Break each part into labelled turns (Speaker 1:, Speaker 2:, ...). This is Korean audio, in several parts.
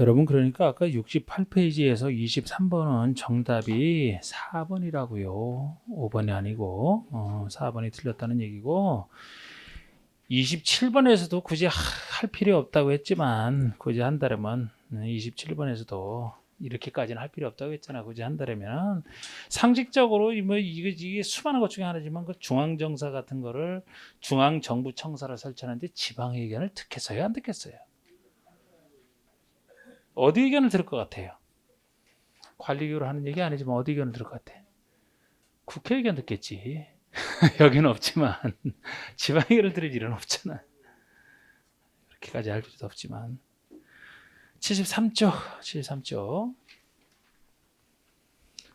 Speaker 1: 여러분 그러니까 아까 68페이지에서 23번은 정답이 4번이라고요. 5번이 아니고 4번이 틀렸다는 얘기고 27번에서도 굳이 할 필요 없다고 했지만 굳이 한다면 27번에서도 이렇게까지는 할 필요 없다고 했잖아. 굳이 한다면 상식적으로 뭐 이게 수많은 것 중에 하나지만 그 중앙정사 같은 거를 중앙정부청사를 설치하는데 지방 의견을 듣겠어요? 안 듣겠어요? 어디 의견을 들을 것 같아요? 관리교로 하는 얘기 아니지만 어디 의견을 들을 것 같아? 국회 의견 듣겠지. 여기는 없지만 지방 의견을 들을 일은 없잖아. 그렇게까지 할 필요도 없지만 73쪽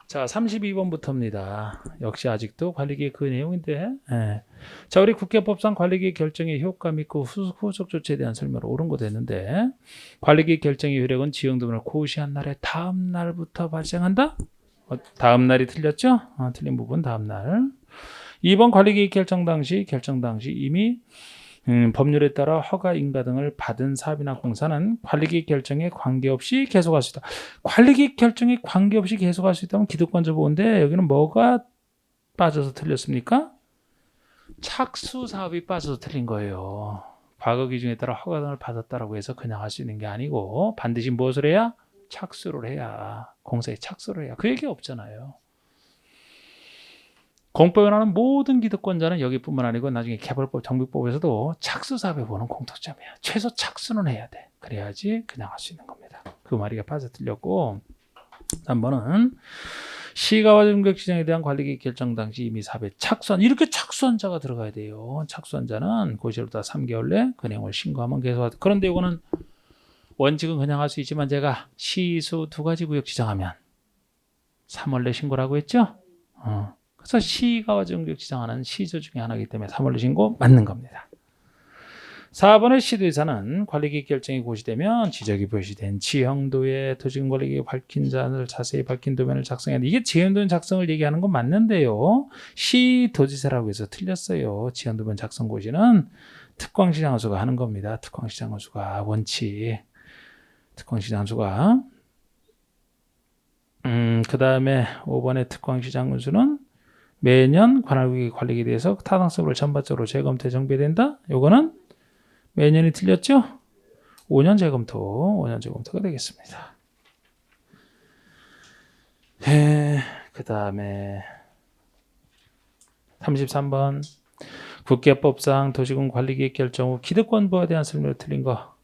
Speaker 1: 자 32번부터입니다. 역시 아직도 관리계획 그 내용인데 자 우리 국회법상 관리계획 결정의 효과 및 그 후속 조치에 대한 설명을 옳은 거 됐는데 관리계획 결정의 효력은 지형도면을 고시한 날의 다음 날부터 발생한다? 다음 날이 틀렸죠? 틀린 부분 다음 날 2번 관리계획 결정 당시 이미 법률에 따라 허가 인가 등을 받은 사업이나 공사는 관리계획 결정에 관계없이 계속할 수 있다. 관리계획 결정에 관계없이 계속할 수 있다면 기득권자 보호인데 여기는 뭐가 빠져서 틀렸습니까? 착수 사업이 빠져서 틀린 거예요. 과거 기준에 따라 허가 등을 받았다라고 해서 그냥 할 수 있는 게 아니고 반드시 무엇을 해야? 착수를 해야. 공사에 착수를 해야. 그 얘기 없잖아요. 공법에 나오는 모든 기득권자는 여기뿐만 아니고 나중에 개발법, 정비법에서도 착수 사업에 보는 공통점이야. 최소 착수는 해야 돼. 그래야지 그냥 할 수 있는 겁니다. 그 말이 빠져 틀렸고 3번은 시가와 전국 지정에 대한 관리계획 결정 당시 이미 사업에 착수한 이렇게 착수한 자가 들어가야 돼요. 착수한 자는 고시로부터 3개월 내 그 내용을 신고하면 계속하다. 그런데 이거는 원칙은 그냥 할 수 있지만 제가 시수 2가지 구역 지정하면 3월 내 신고라고 했죠? 그래서 시가와 전국 지정하는 시조 중에 하나이기 때문에 3월 신고 맞는 겁니다. 4번의 시도의사는 관리계획 결정이 고시되면 지적이 표시된 지형도에 도시군관리계획 밝힌 자를 자세히 밝힌 도면을 작성해야 돼. 이게 지형도면 작성을 얘기하는 건 맞는데요. 시도지사라고 해서 틀렸어요. 지형도면 작성 고시는 특광시 장수가 하는 겁니다. 특광시 장수가 원칙. 특광시 장수가 그 다음에 5번의 특광시 장수는 매년 관할구역의 관리에 대해서 타당성을 전반적으로 재검토 정비된다. 요거는 매년이 틀렸죠? 5년 재검토가 되겠습니다. 그 다음에 33번 국회법상 도시군 관리계획 결정 후 기득권 보호에 대한 설명을 틀린 거.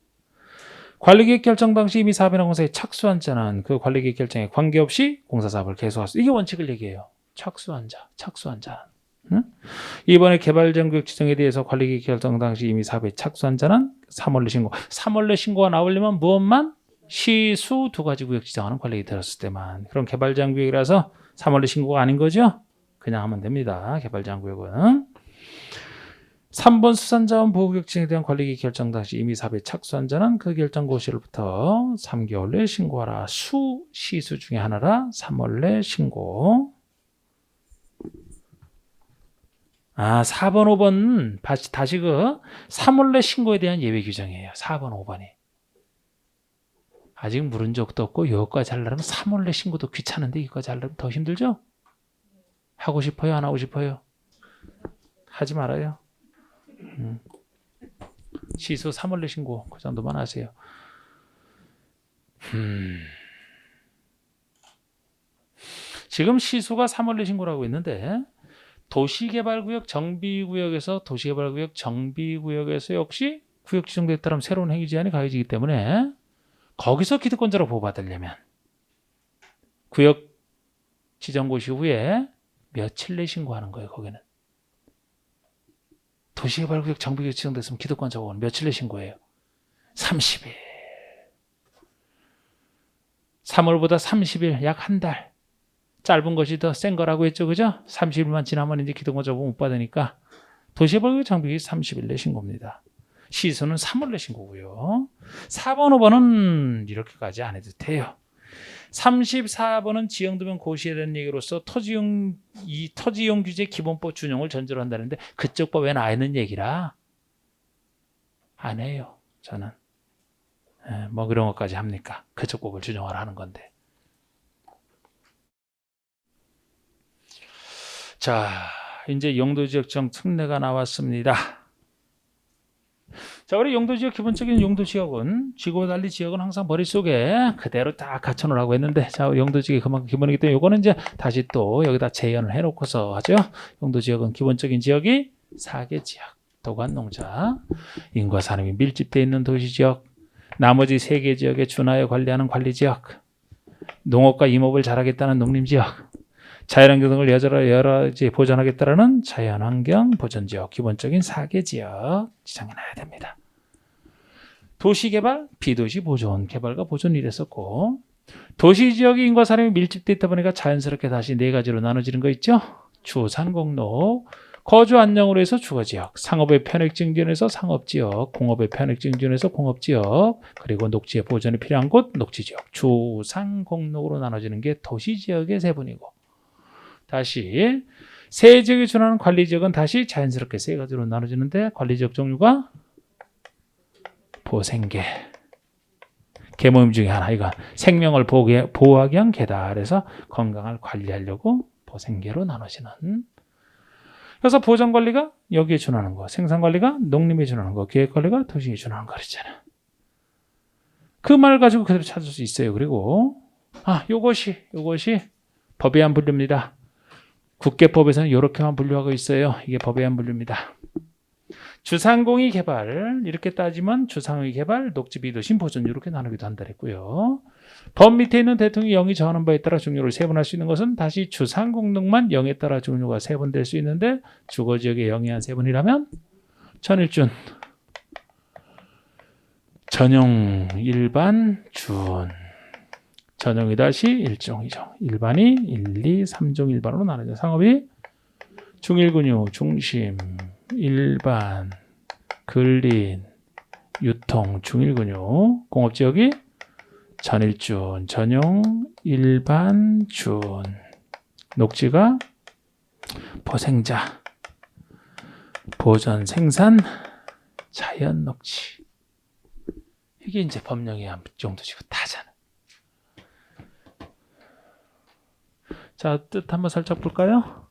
Speaker 1: 관리계획 결정 당시 이미 사업이나 공사에 착수한 자는 그 관리계획 결정에 관계없이 공사사업을 계속할 수. 이게 원칙을 얘기해요. 착수한 자. 응? 이번에 개발정구역 지정에 대해서 관리계획 결정 당시 이미 사업에 착수한 자는 3월 내 신고. 3월 내 신고가 나오려면 무엇만? 시수 2가지 구역 지정하는 관리계획이 들었을 때만. 그럼 개발정구역이라서 3월 내 신고가 아닌 거죠? 그냥 하면 됩니다. 개발정구역은. 3번 수산자원 보호구역 지정에 대한 관리계획 결정 당시 이미 사업에 착수한 자는 그 결정 고시로부터 3개월 내 신고하라. 시수 중에 하나라 3월 내 신고. 4번, 5번 다시 그 3월 내 신고에 대한 예외 규정이에요. 4번, 5번이. 아직 물은 적도 없고 여기까지 하려면 3월 내 신고도 귀찮은데 이거까지 하려면 더 힘들죠? 하고 싶어요? 안 하고 싶어요? 하지 말아요. 시수 3월 내 신고 그 정도만 하세요. 지금 시수가 3월 내 신고라고 했는데 도시개발구역 정비구역에서 역시 구역 지정에 따르면 새로운 행위 제한이 가해지기 때문에 거기서 기득권자로 보호받으려면 구역 지정 고시 후에 며칠 내 신고하는 거예요. 거기는 도시개발구역 정비구역 지정됐으면 기득권자 보호는 며칠 내 신고해요. 30일. 3월보다 30일 약 한 달. 짧은 것이 더 센 거라고 했죠. 그죠? 30일만 지나면 이제 기득권자 보호 못 받으니까 도시개발구역 정비구역 30일 내 신고입니다. 시수는 3월 내 신고고요. 4번, 5번은 이렇게까지 안 해도 돼요. 34번은 지형도면 고시에 대한 얘기로서 토지용 규제 기본법 준용을 전제로 한다는데 그쪽 법에 나와 있는 얘기라 안 해요. 저는. 뭐 그런 것까지 합니까? 그쪽곡을 준용하라 하는 건데. 자, 이제 용도지역정 특례가 나왔습니다. 자, 우리 용도지역 기본적인 용도지역은 지구와 달리 지역은 항상 머릿속에 그대로 딱 갖춰놓으라고 했는데, 자, 용도지역이 그만큼 기본이기 때문에 요거는 이제 다시 또 여기다 재현을 해놓고서 하죠. 용도지역은 기본적인 지역이 4개 지역, 도관, 농자, 인구와 사람이 밀집되어 있는 도시지역, 나머지 3개 지역에 준하여 관리하는 관리지역, 농업과 임업을 잘하겠다는 농림지역, 자연환경 등을 여러지 보존하겠다는 자연환경 보존지역, 기본적인 4개 지역 지정해놔야 됩니다. 도시개발, 비도시 보존, 개발과 보존 이랬었고, 도시지역이 인구와 사람이 밀집되어 있다 보니까 자연스럽게 다시 4가지로 나눠지는 거 있죠. 주, 산, 공로, 거주 안정으로 해서 주거지역, 상업의 편익 증진에서 상업지역, 공업의 편익 증진에서 공업지역, 그리고 녹지의 보존이 필요한 곳 녹지지역, 주, 산, 공로로 나눠지는 게 도시지역의 세분이고, 다시 세 지역에 준하는 관리지역은 다시 자연스럽게 3가지로 나눠지는데, 관리지역 종류가 보생계, 계모임 중에 하나, 이거 생명을 보호하기 위한 계다. 그래서 건강을 관리하려고 보생계로 나눠지는. 그래서 보전관리가 여기에 준하는 거, 생산관리가 농림에 준하는 거, 기획관리가 도시에 준하는 거 그랬잖아. 그 말 가지고 그대로 찾을 수 있어요. 그리고 요것이 법에 한 분류입니다. 국계법에서는 이렇게만 분류하고 있어요. 이게 법에 한 분류입니다. 주상공의 개발, 이렇게 따지면 주상의 개발, 녹지, 비도시, 보존 이렇게 나누기도 한다 했고요. 법 밑에 있는 대통령이 0이 정하는 바에 따라 종류를 세분할 수 있는 것은 다시 주상공릉만 0에 따라 종류가 세분될 수 있는데, 주거지역의 0이 한 세분이라면 전일준, 전용, 일반, 준, 전용이 다시 1종, 2종, 일반이 1, 2, 3종 일반으로 나눠져. 상업이 중일근유, 중심, 일반, 근린, 유통, 중일근유, 공업지역이 전일준, 전용, 일반, 준, 녹지가 보생자, 보전, 생산, 자연 녹지. 이게 이제 법령의 한 정도지고 다잖아. 자, 뜻 한번 살짝 볼까요?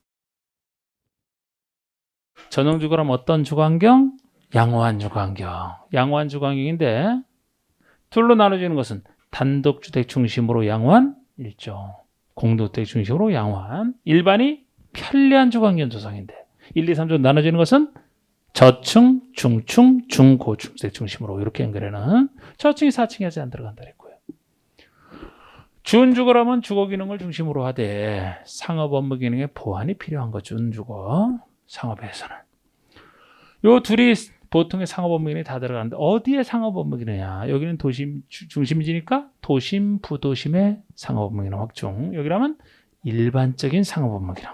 Speaker 1: 전용주거라면 어떤 주거환경? 양호한 주거환경. 양호한 주거환경인데, 둘로 나눠지는 것은 단독주택 중심으로 양호한 1종, 공동주택 중심으로 양호한, 일반이 편리한 주거환경 조성인데, 1, 2, 3종 나눠지는 것은 저층, 중층, 중고주택 중심으로 이렇게 연결해는, 저층이 4층이 아직 안 들어간다 그랬고요. 준주거라면 주거 기능을 중심으로 하되 상업 업무 기능의 보완이 필요한 거 준주거. 상업에서는 요 둘이 보통의 상업 업무 기능이 다 들어가는데, 어디에 상업 업무 기능이냐? 여기는 도심 중심지니까 도심 부도심의 상업 업무 기능 확충. 여기라면 일반적인 상업 업무 기능.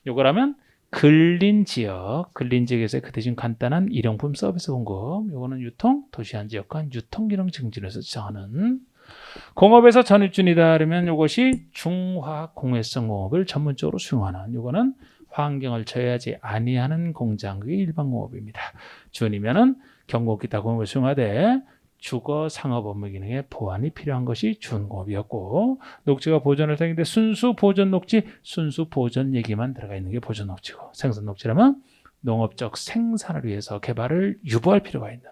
Speaker 1: 요거라면 근린 지역에서 그 대신 간단한 일용품 서비스 공급. 요거는 유통, 도시한 지역과 유통 기능 증진에서 지정하는. 공업에서 전일준이다 그러면 이것이 중화학 공해성 공업을 전문적으로 수용하는, 이거는 환경을 저해하지 아니하는 공장, 그게 일반 공업입니다. 준이면은 경공기타 공업을 수용하되 주거 상업 업무 기능에 보완이 필요한 것이 준공업이었고, 녹지가 보존을 생긴데 순수 보존 녹지, 순수 보존 얘기만 들어가 있는 게 보존 녹지고, 생산 녹지라면 농업적 생산을 위해서 개발을 유보할 필요가 있는,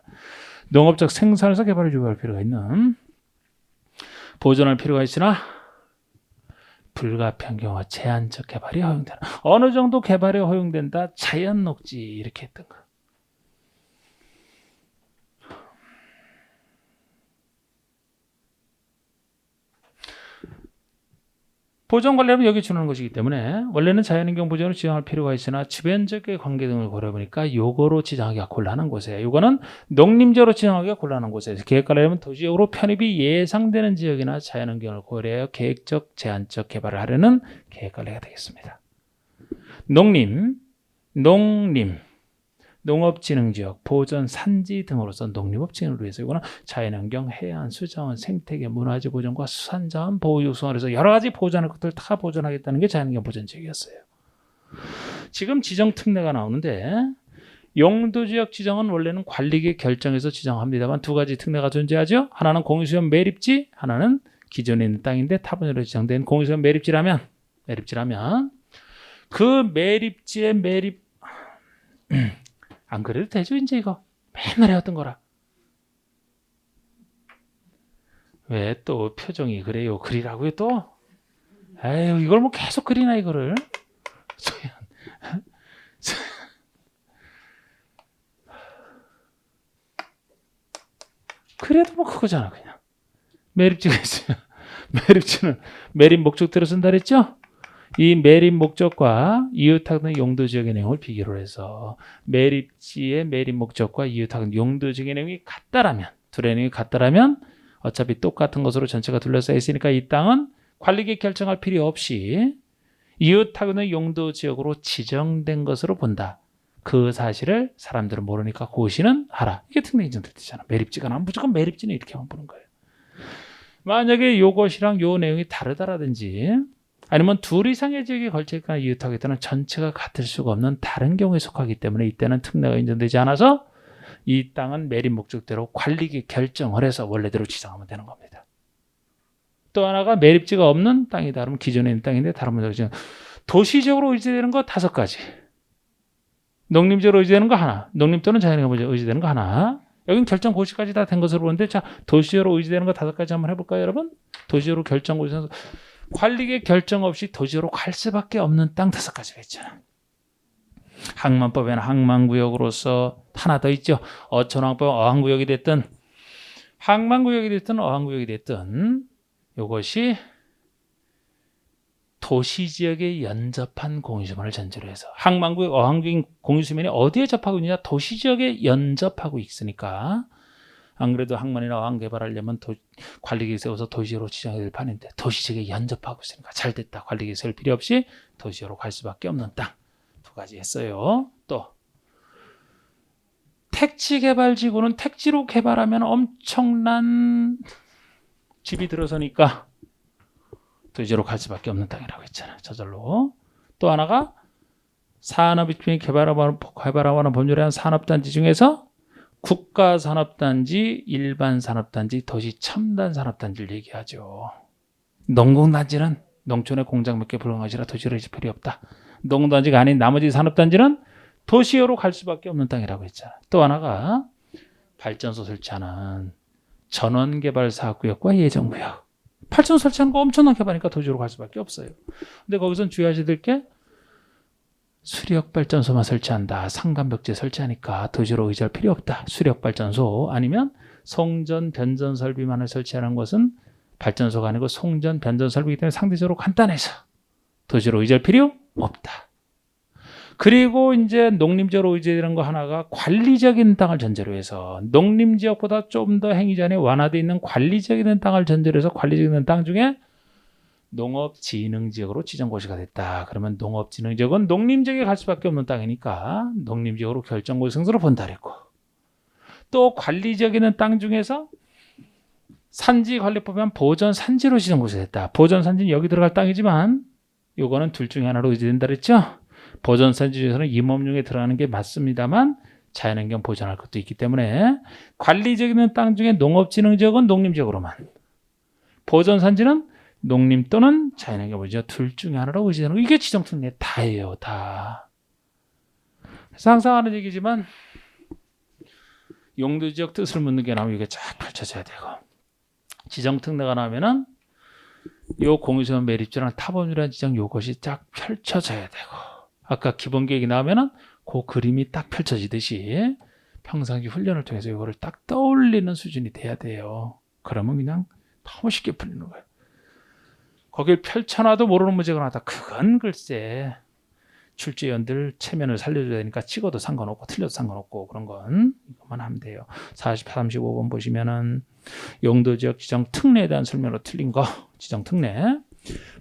Speaker 1: 농업적 생산에서 개발을 유보할 필요가 있는, 보존할 필요가 있으나 불가피한 경우와 제한적 개발이 허용되는, 어느 정도 개발이 허용된다, 자연 녹지 이렇게 했던 거. 보존 관리하면 여기 주는 것이기 때문에 원래는 자연환경 보존을 지정할 필요가 있으나 주변적의 관계 등을 고려해보니까 요거로 지정하기가 곤란한 곳에, 요거는 농림지역으로 지정하기가 곤란한 곳에 계획 관리하면 도시적으로 편입이 예상되는 지역이나 자연환경을 고려하여 계획적, 제한적 개발을 하려는 계획 관리가 되겠습니다. 농림, 농업진흥지역, 보전, 산지 등으로서 농림업 진흥을 위해서, 이거는 자연환경, 해안, 수자원, 생태계, 문화재 보존과 수산자원 보호 요소를 해서 여러 가지 보존할 것들 다 보존하겠다는 게 자연환경 보존지역이었어요. 지금 지정 특례가 나오는데 용도지역 지정은 원래는 관리계 결정에서 지정합니다만 두 가지 특례가 존재하죠. 하나는 공유수면 매립지, 하나는 기존에 있는 땅인데 타분으로 지정된 공유수면 매립지라면 그 매립지의 매립 안 그래도 되죠. 이제 이거 맨날 해왔던 거라. 왜 또 표정이 그래요? 그리라고요 또? 에휴 이걸 뭐 계속 그리나 이거를. 그래도 뭐 그거잖아 그냥. 매립지가 있어요. 매립지는 매립 목적대로 쓴다 그랬죠? 이 매립 목적과 이웃하는 용도지역의 내용을 비교를 해서 매립지의 매립 목적과 이웃하는 용도지역의 내용이 같다라면 둘의 내용이 같다라면 어차피 똑같은 것으로 전체가 둘러싸여 있으니까 이 땅은 관리계 결정할 필요 없이 이웃하는 용도지역으로 지정된 것으로 본다. 그 사실을 사람들은 모르니까 고시는 하라. 이게 특례 인정될 때잖아. 매립지가 나면 무조건 매립지는 이렇게만 보는 거예요. 만약에 요것이랑 요 내용이 다르다라든지 아니면 둘 이상의 지역에 걸쳐있거나 이웃하겠다는 전체가 같을 수가 없는 다른 경우에 속하기 때문에 이때는 특례가 인정되지 않아서 이 땅은 매립 목적대로 관리계 결정을 해서 원래대로 지정하면 되는 겁니다. 또 하나가 매립지가 없는 땅이다. 그러면 기존에 있는 땅인데 다른 문제죠. 도시적으로 의지되는 거 5가지. 농림적으로 의지되는 거 하나. 농림 또는 자연에 의지되는 거 하나. 여긴 결정 고시까지 다 된 것으로 보는데 자 도시적으로 의지되는 거 5가지 한번 해볼까요 여러분? 도시적으로 결정 고시에서 관리계 결정 없이 도시적으로 갈 수밖에 없는 땅 5가지가 있잖아. 항만법에는 항만구역으로서 하나 더 있죠. 어촌항법 어항구역이 됐든 항만구역이 됐든 어항구역이 됐든 이것이 도시지역에 연접한 공유수면을 전제로 해서 항만구역 어항구역 공유수면이 어디에 접하고 있느냐 도시지역에 연접하고 있으니까 안 그래도 항만이나 어항 개발하려면 관리계획 세워서 도시로 지정해야 될 판인데 도시지역에 연접하고 있으니까 잘 됐다. 관리계획 세울 필요 없이 도시로 갈 수밖에 없는 땅 2가지 했어요. 또 택지개발지구는 택지로 개발하면 엄청난 집이 들어서니까 도시로 갈 수밖에 없는 땅이라고 했잖아요. 저절로. 또 하나가 산업이 개발하는 법률에 한 산업단지 중에서 국가산업단지, 일반산업단지, 도시첨단산업단지를 얘기하죠. 농공단지는 농촌의 공장 몇 개 불가능하시라 도시로 있을 필요 없다. 농단지가 아닌 나머지 산업단지는 도시로 갈 수밖에 없는 땅이라고 했잖아. 또 하나가 발전소 설치하는 전원개발사업구역과 예정구역. 발전소 설치하는 거 엄청난 개발이니까 도시로 갈 수밖에 없어요. 근데 거기선 주의하셔야 될 게 수력발전소만 설치한다. 상간벽지 설치하니까 도시로 의지할 필요 없다. 수력발전소 아니면 송전, 변전 설비만을 설치하는 것은 발전소가 아니고 송전, 변전 설비이기 때문에 상대적으로 간단해서 도시로 의지할 필요 없다. 그리고 이제 농림지역으로 의지되는 거 하나가 관리적인 땅을 전제로 해서 농림지역보다 좀 더 행위전에 완화되어 있는 관리적인 땅을 전제로 해서 관리적인 땅 중에 농업진흥지역으로 지정고시가 됐다. 그러면 농업진흥지역은 농림지역에 갈 수밖에 없는 땅이니까 농림지역으로 결정고시 승소를 본다 그랬고 또 관리적인 땅 중에서 산지관리법에 한 보전산지로 지정고시 됐다. 보전산지는 여기 들어갈 땅이지만 요거는 둘 중에 하나로 의지된다 그랬죠. 보전산지 중에서는 임업용에 들어가는 게 맞습니다만 자연환경 보전할 것도 있기 때문에 관리적인 땅 중에 농업진흥지역은 농림지역으로만 보전산지는 농림 또는 자연환경 보전 둘 중에 하나로 의지되는 거. 이게 지정특례 다예요. 다. 그래서 항상 하는 얘기지만 용도지역 뜻을 묻는 게 나오면 이게 쫙 펼쳐져야 되고 지정특례가 나오면은 요 공유수면 매립지랑 타법률이라는 지정 요것이 쫙 펼쳐져야 되고 아까 기본계획이 나오면은 그 그림이 딱 펼쳐지듯이 평상시 훈련을 통해서 이거를 딱 떠올리는 수준이 돼야 돼요. 그러면 그냥 너무 쉽게 풀리는 거예요. 거길 펼쳐놔도 모르는 문제가 나왔다. 그건 글쎄 출제위원들 체면을 살려줘야 되니까 찍어도 상관없고 틀려도 상관없고 그런 건 이것만 하면 돼요. 35번 보시면은 용도지역 지정 특례에 대한 설명으로 틀린 거 지정 특례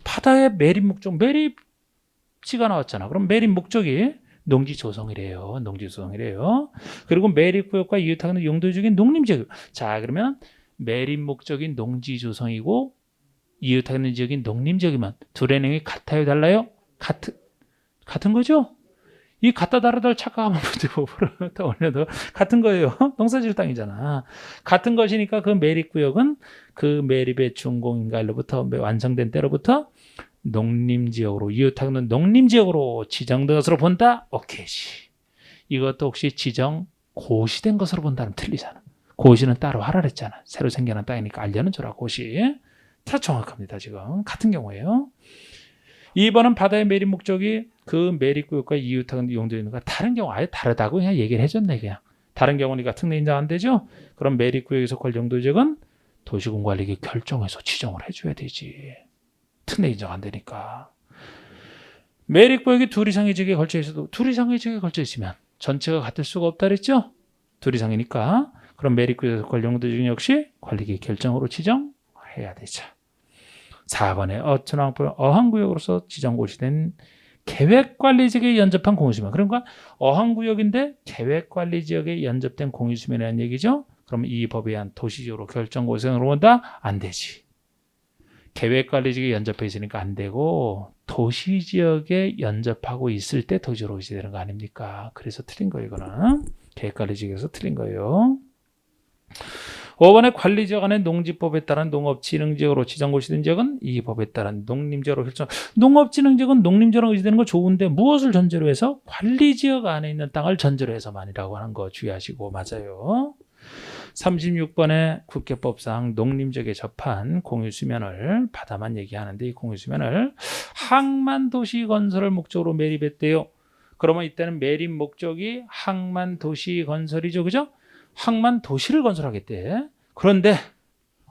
Speaker 1: 바다의 매립 목적 매립지가 나왔잖아. 그럼 매립 목적이 농지 조성이래요. 농지 조성이래요. 그리고 매립구역과 이웃하는 용도지역인 농림지역. 자 그러면 매립 목적인 농지 조성이고 이웃하는 지역인 농림지역이면 둘의 내용이 같아요 달라요? 같은 거죠? 이 갖다 다르다를 착각하면 문제법으로 떠올려도 같은 거예요. 농사지을 땅이잖아. 같은 것이니까 그 매립구역은 그 매립의 준공인가일로부터 완성된 때로부터 농림지역으로 이웃하는 농림지역으로 지정된 것으로 본다. 오케이지. 이것도 혹시 지정 고시된 것으로 본다면 틀리잖아. 고시는 따로 하라 그랬잖아. 새로 생겨난 땅이니까 알려는 줘라. 고시. 다 정확합니다. 지금 같은 경우예요. 2번은 바다의 매립 목적이 그 매립구역과 이웃하는 용도인가 다른 경우 아예 다르다고 그냥 얘기를 해줬네. 그냥 다른 경우니까 특례 인정 안 되죠. 그럼 매립구역에 속할 용도지역은 도시군관리계 결정해서 지정을 해줘야 되지. 특례 인정 안 되니까. 매립구역이 둘 이상의 지역에 걸쳐 있어도 둘 이상의 지역에 걸쳐 있으면 전체가 같을 수가 없다 그랬죠. 둘 이상이니까. 그럼 매립구역에 속할 용도지역 역시 관리계 결정으로 지정해야 되죠. 4번에 어항구역으로서 지정고시된 계획관리지역에 연접한 공유수면. 그러니까 어항구역인데 계획관리지역에 연접된 공유수면이라는 얘기죠. 그럼 이 법에 의한 도시지역으로 결정고시생으로 본다? 안 되지. 계획관리지역에 연접해 있으니까 안 되고 도시지역에 연접하고 있을 때 도시지역으로 고시되는 거 아닙니까? 그래서 틀린 거예요. 이거는. 계획관리지역에서 틀린 거예요. 5번의 관리지역 안에 농지법에 따른 농업진흥지역으로 지정고시된 지역은 이 법에 따른 농림지역으로 결정. 농업진흥지역은 농림지역으로 의지되는 거 좋은데 무엇을 전제로 해서? 관리지역 안에 있는 땅을 전제로 해서만이라고 하는 거 주의하시고. 맞아요. 36번의 국회법상 농림지역에 접한 공유수면을 바다만 얘기하는데 이 공유수면을 항만도시 건설을 목적으로 매립했대요. 그러면 이때는 매립 목적이 항만도시 건설이죠. 그죠? 항만 도시를 건설하겠대. 그런데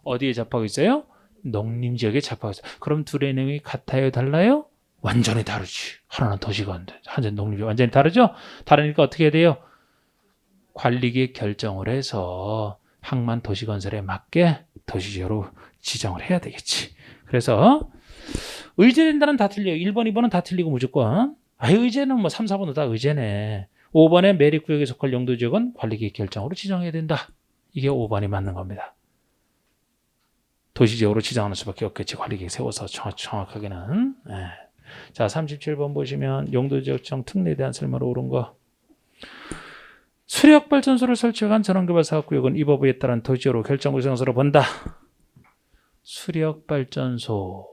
Speaker 1: 어디에 접하고 있어요? 농림지역에 접하고 있어요. 그럼 둘의 내용이 같아요? 달라요? 완전히 다르지. 하나는 도시가 하나는 농림지역. 완전히 다르죠? 다르니까 어떻게 해야 돼요? 관리계 결정을 해서 항만 도시 건설에 맞게 도시지역으로 지정을 해야 되겠지. 그래서 의제된다는 다 틀려요. 1번, 2번은 다 틀리고 무조건. 의제는 뭐 3, 4번도 다 의제네. 5번의 매립구역에 속할 용도지역은 관리계 결정으로 지정해야 된다. 이게 5번이 맞는 겁니다. 도시지역으로 지정하는 수밖에 없겠지. 관리계획 세워서 정확하게는. 네. 자, 37번 보시면 용도지역 지정 특례에 대한 설명으로 옳은 거. 수력발전소를 설치한 전원개발사업구역은 이 법에 따른 도시지역으로 결정구성소로 본다. 수력발전소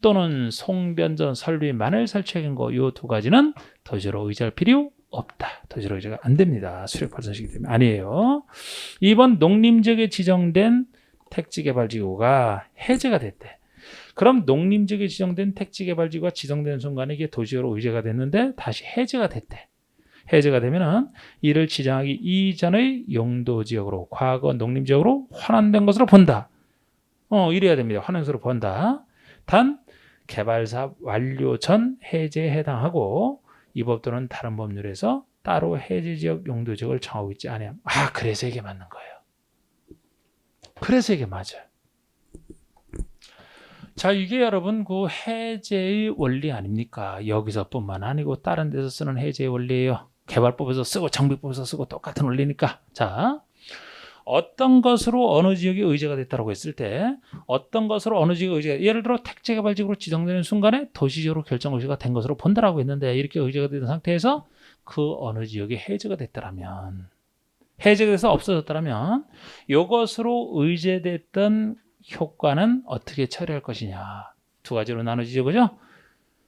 Speaker 1: 또는 송변전 설비만을 설치한 거 이 두 가지는 도시지역으로 의지할 필요 없다. 도시지역으로 의지가 안 됩니다. 수력발전소이기 때문에 아니에요. 2번 농림지역에 지정된 택지개발지구가 해제가 됐대. 그럼 농림지역에 지정된 택지개발지구가 지정되는 순간에 이게 도시지역으로 의제가 됐는데 다시 해제가 됐대. 해제가 되면은 이를 지정하기 이전의 용도지역으로 과거 농림지역으로 환원된 것으로 본다. 이래야 됩니다. 환원으로 본다. 단 개발사업 완료 전 해제에 해당하고 이 법도는 다른 법률에서 따로 해제지역 용도지역을 정하고 있지 않아요. 그래서 이게 맞는 거예요. 그래서 이게 맞아요. 자, 이게 여러분 그 해제의 원리 아닙니까? 여기서뿐만 아니고 다른 데서 쓰는 해제의 원리예요. 개발법에서 쓰고 정비법에서 쓰고 똑같은 원리니까. 자, 어떤 것으로 어느 지역이 의제가 됐다고 했을 때 어떤 것으로 어느 지역이 의제가, 예를 들어 택지개발지구로 지정되는 순간에 도시지역으로 결정의제가 된 것으로 본다라고 했는데 이렇게 의제가 된 상태에서 그 어느 지역이 해제가 됐다라면, 해제가 돼서 없어졌다라면 이것으로 의제됐던 효과는 어떻게 처리할 것이냐. 두 가지로 나눠지죠. 그죠?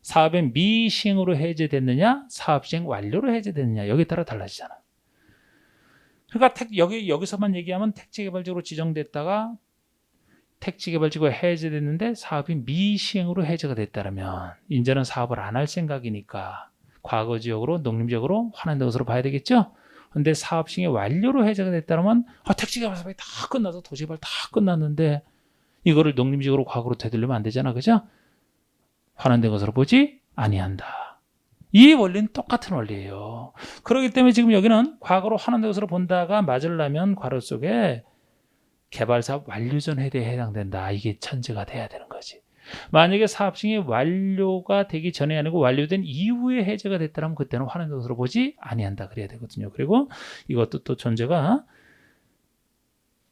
Speaker 1: 사업의 미시행으로 해제됐느냐, 사업 시행 완료로 해제됐느냐, 여기에 따라 달라지잖아. 그러니까 여기서만 얘기하면 택지개발지구로 지정됐다가 택지개발지구가 해제됐는데 사업이 미시행으로 해제가 됐다면 이제는 사업을 안 할 생각이니까 과거 지역으로 농림지역으로 환원된 것으로 봐야 되겠죠. 근데 사업 시행이 완료로 해제가 됐다면 택지개발 사업이 다 끝나서 도시개발 다 끝났는데 이거를 농림지역으로 과거로 되돌리면 안 되잖아. 그죠? 환원된 것으로 보지 아니한다. 이 원리는 똑같은 원리예요. 그렇기 때문에 지금 여기는 과거로 환원된 것으로 본다가 맞으려면 괄호 속에 개발사업 완료 전 해제에 해당된다. 이게 천재가 돼야 되는 거지. 만약에 사업 시행이 완료가 되기 전에 아니고 완료된 이후에 해제가 됐다면 그때는 환원된 것으로 보지 아니한다. 그래야 되거든요. 그리고 이것도 또 존재가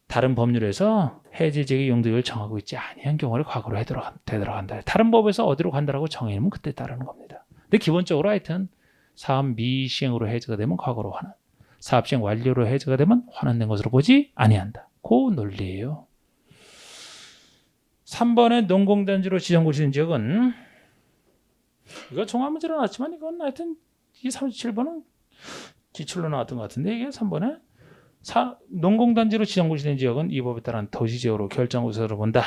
Speaker 1: 다른 법률에서 해제지역의 용도를 정하고 있지 아니한 경우를 과거로 되돌아간다. 다른 법에서 어디로 간다라고 정해놓으면 그때 따르는 겁니다. 근데 기본적으로 하여튼 사업 미시행으로 해제가 되면 과거로 환원. 사업 시행 완료로 해제가 되면 환원된 것으로 보지 아니한다. 그 논리예요. 3번의 농공단지로 지정고시된 지역은 이거 종합문제로 나왔지만 이건 하여튼 이 37번은 기출로 나왔던 것 같은데 이게 3번에 농공단지로 지정고시된 지역은 이 법에 따른 도시지역으로 결정고시로 본다.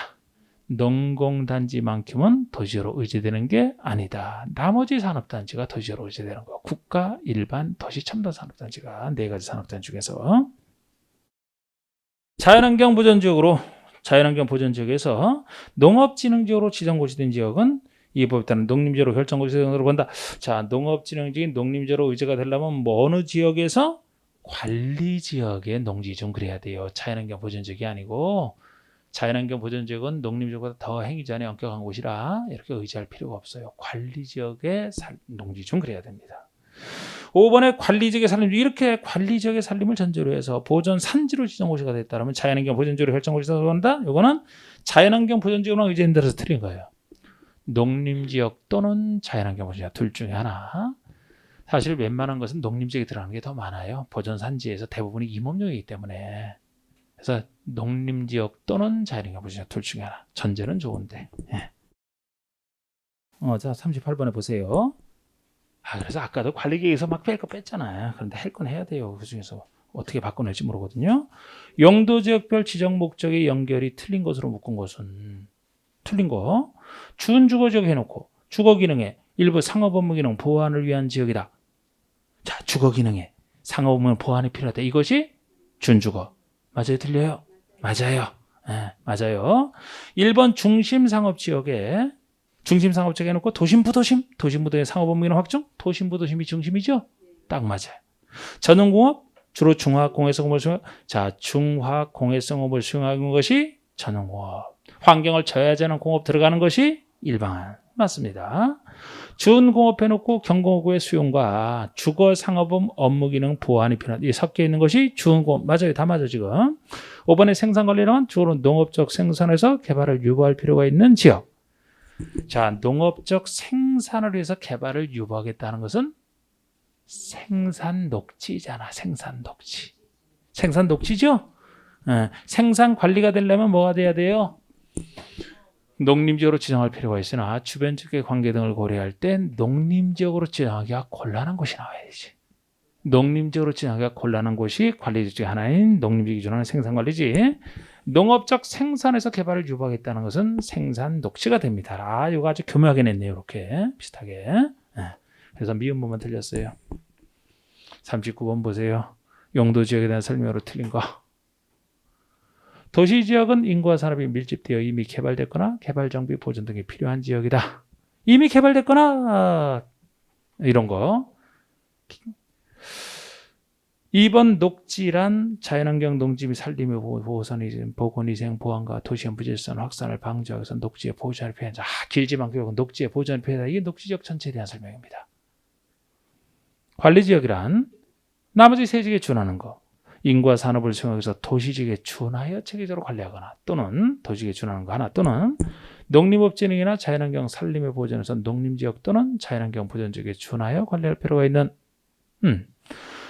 Speaker 1: 농공단지만큼은 도시지역으로 의제되는 게 아니다. 나머지 산업단지가 도시지역으로 의제되는 거. 국가, 일반, 도시, 첨단 산업단지가 4가지 산업단지 중에서 자연환경 보전지역에서 농업진흥지역으로 지정고시된 지역은 이 법에 따른 농림지역으로 결정고시로 본다. 자, 농업진흥지역인 농림지역으로 의제가 되려면 뭐 어느 지역에서 관리지역의 농지 좀 그래야 돼요. 자연환경 보전지역이 아니고 자연환경 보전지역은 농림지역보다 더 행위제한에 엄격한 곳이라 이렇게 의지할 필요가 없어요. 관리지역의 농지 좀 그래야 됩니다. 5번에 관리지역의 산림, 이렇게 관리지역의 산림을 전제로 해서 보전 산지로 지정고시가 됐다면 자연환경 보전지역으로 결정고시가 된다. 이거는 자연환경 보전지역으로 의제된 데서 틀린 거예요. 농림지역 또는 자연환경 보전지역 둘 중에 하나. 사실 웬만한 것은 농림지역에 들어가는 게 더 많아요. 보전 산지에서 대부분이 임업용이기 때문에. 그래서 농림지역 또는 자연환경 보전지역 둘 중에 하나. 전제는 좋은데. 예. 자, 38번에 보세요. 그래서 아까도 관리계획에서 막 뺄 거 뺐잖아요. 그런데 할 건 해야 돼요. 그중에서 어떻게 바꿔낼지 모르거든요. 용도지역별 지정 목적의 연결이 틀린 것으로 묶은 것은 틀린 거. 준주거지역 해놓고 주거기능에 일부 상업업무기능 보완을 위한 지역이다. 자, 주거기능에 상업업무 보완이 필요하다. 이것이 준주거. 맞아요? 틀려요? 맞아요. 네, 맞아요. 1번 중심상업지역에 중심상업지역에 해놓고 도심부도심의 상업업무기능 확충, 도심부도심이 중심이죠? 딱 맞아요. 전원공업, 주로 중화공해성업을 수행하는 것이 전원공업. 환경을 저해하지 공업 들어가는 것이 일반. 맞습니다. 준공업 해놓고 경공업의 수용과 주거상업업 업무기능 보완이 필요하다. 섞여 있는 것이 준공업. 맞아요. 다 맞아 지금. 5번에 생산관리란 주로 농업적 생산에서 개발을 유보할 필요가 있는 지역. 자, 농업적 생산을 위해서 개발을 유보하겠다는 것은 생산녹지잖아. 생산녹지죠? 생산 관리가 되려면 뭐가 돼야 돼요? 농림지역으로 지정할 필요가 있으나 주변 지역의 관계 등을 고려할 때 농림지역으로 지정하기가 곤란한 곳이 나와야지. 농림지역으로 지정하기가 곤란한 곳이 관리지역 중 하나인 농림지 기준하는 생산관리지. 농업적 생산에서 개발을 유보하겠다는 것은 생산녹지가 됩니다. 이거 아주 교묘하게 냈네요. 이렇게 비슷하게. 그래서 미음부만 틀렸어요. 39번 보세요. 용도지역에 대한 설명으로 틀린 거. 도시지역은 인구와 산업이 밀집되어 이미 개발됐거나 개발정비 보존 등이 필요한 지역이다. 이미 개발됐거나 이런 거. 2번 녹지란 자연환경 농지 및 산림의 보호선, 보건위생, 보안과 도시형 부질선 확산을 방지하기 위해서 녹지의 보존을 표현한다. 길지만 결국은 녹지의 보존을 표현한다. 이게 녹지지역 전체에 대한 설명입니다. 관리지역이란 나머지 세 지역에 준하는 거. 인구와 산업을 수용하기 위해서 도시지역에 준하여 체계적으로 관리하거나 또는 도시지역에 준하는 거 하나 또는 농림업진흥이나 자연환경 산림의 보존에서 농림지역 또는 자연환경 보존지역에 준하여 관리할 필요가 있는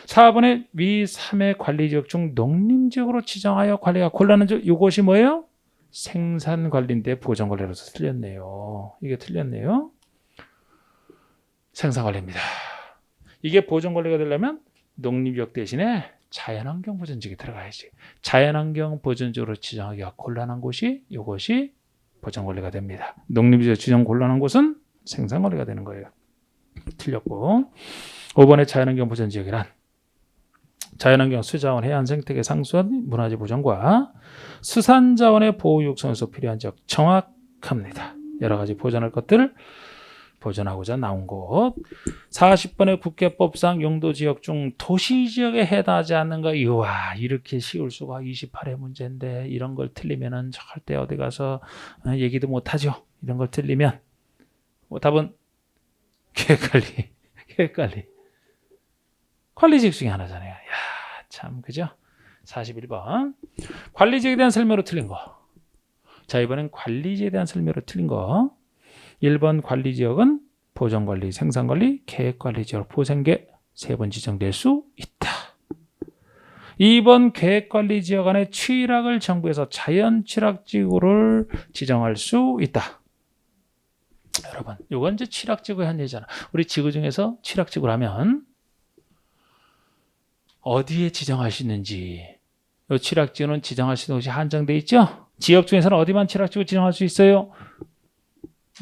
Speaker 1: 4번의 위 3의 관리지역 중 농림지역으로 지정하여 관리가 곤란한 지역 이것이 뭐예요? 생산관리인데 보존관리로서 틀렸네요. 이게 틀렸네요. 생산관리입니다. 이게 보존관리가 되려면 농림지역 대신에 자연환경 보존지역에 들어가야지. 자연환경 보존지역으로 지정하기가 곤란한 곳이 이것이 보존관리가 됩니다. 농림지역 지정 곤란한 곳은 생산관리가 되는 거예요. 틀렸고 5번의 자연환경 보존지역이란 자연환경 수자원 해안 생태계 상수원 문화재 보존과 수산자원의 보호 육성에서 필요한 지역 정확합니다. 여러 가지 보존할 것들을 보존하고자 나온 곳. 40번의 국회법상 용도지역 중 도시지역에 해당하지 않는 거. 이와 이렇게 쉬울 수가 28회 문제인데 이런 걸 틀리면은 절대 어디 가서 얘기도 못하죠. 이런 걸 틀리면 답은 계획관리. 관리지역 중에 하나잖아요. 참 그죠? 41번 관리지역에 대한 설명으로 틀린 거. 자, 이번엔 관리지역에 대한 설명으로 틀린 거. 1번 관리지역은 보전관리, 생산관리, 계획관리 지역 포생계 세 번 지정될 수 있다. 2번 계획관리 지역 안에 취락을 정부에서 자연취락지구를 지정할 수 있다. 여러분, 이건 이제 취락지구에 한 얘기잖아. 우리 지구 중에서 취락지구를 하면 어디에 지정할 수 있는지, 이 취락지구는 지정할 수 있는 곳이 한정돼 있죠. 지역 중에서는 어디만 취락지구 지정할 수 있어요?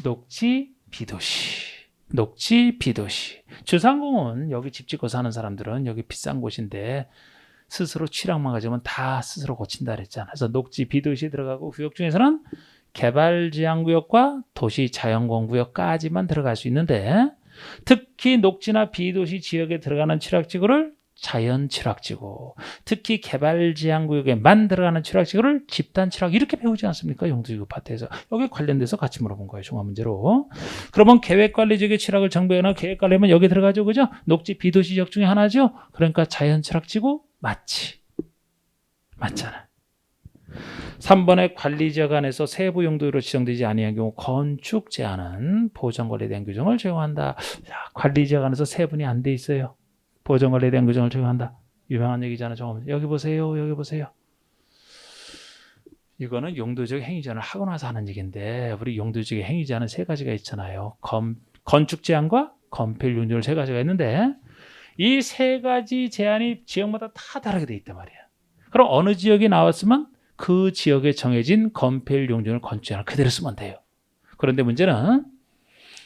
Speaker 1: 녹지, 비도시. 녹지, 비도시. 주상공은 여기 집 짓고 사는 사람들은 여기 비싼 곳인데 스스로 취락만 가지면 다 스스로 고친다 그랬잖아. 그래서 녹지, 비도시 들어가고 구역 중에서는 개발제한구역과 도시자연공구역까지만 들어갈 수 있는데 특히 녹지나 비도시 지역에 들어가는 취락지구를 자연취락지구, 특히 개발제한구역에만 들어가는 취락지구를 집단취락 이렇게 배우지 않습니까? 용도지구 파트에서. 여기 관련돼서 같이 물어본 거예요. 종합문제로. 그러면 계획관리지역의 취락을 정부에나 계획관리하면 여기 들어가죠. 그죠? 녹지 비도시 지역 중에 하나죠. 그러니까 자연취락지구 맞지? 맞잖아. 3번의 관리지역 안에서 세부 용도로 지정되지 아니한 경우 건축 제한은 보전관리에 대한 규정을 적용한다. 관리지역 안에서 세분이 안 돼 있어요. 보전관리에 대한 규정을 적용한다. 유명한 얘기잖아. 여기 보세요. 여기 보세요. 이거는 용도적 행위제한을 하고 나서 하는 얘기인데 우리 용도적 행위제한은 세 가지가 있잖아요. 건축 제한과 건폐율 용도율 세 가지가 있는데 이 세 가지 제한이 지역마다 다 다르게 돼 있단 말이야. 그럼 어느 지역이 나왔으면 그 지역에 정해진 건폐율 용도율 건축 제한을 그대로 쓰면 돼요. 그런데 문제는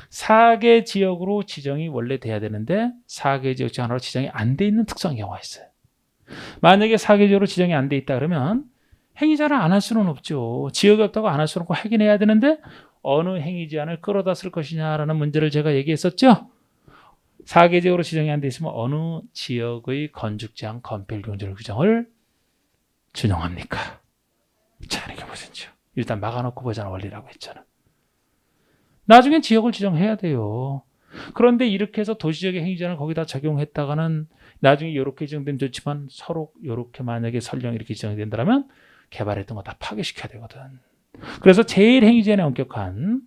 Speaker 1: 4개 지역으로 지정이 원래 돼야 되는데 4개 지역 중 하나로 지정이 안 돼 있는 특수한 경우가 있어요. 만약에 4개 지역으로 지정이 안 돼 있다 그러면 행위제한을 안 할 수는 없죠. 지역이 없다고 안 할 수는 없고 하긴 해야 되는데 어느 행위제한을 끌어다 쓸 것이냐라는 문제를 제가 얘기했었죠. 4개 지역으로 지정이 안 돼 있으면 어느 지역의 건축제한 건폐율 용도율 규정을 준용합니까? 자, 이렇게 보시죠. 일단 막아놓고 보자는 원리라고 했잖아. 나중엔 지역을 지정해야 돼요. 그런데 이렇게 해서 도시적인 행위제한을 거기다 적용했다가는 나중에 이렇게 지정되면 좋지만 서로 이렇게 만약에 설령 이렇게 지정이 된다면 개발했던 거 다 파괴시켜야 되거든. 그래서 제일 행위제한에 엄격한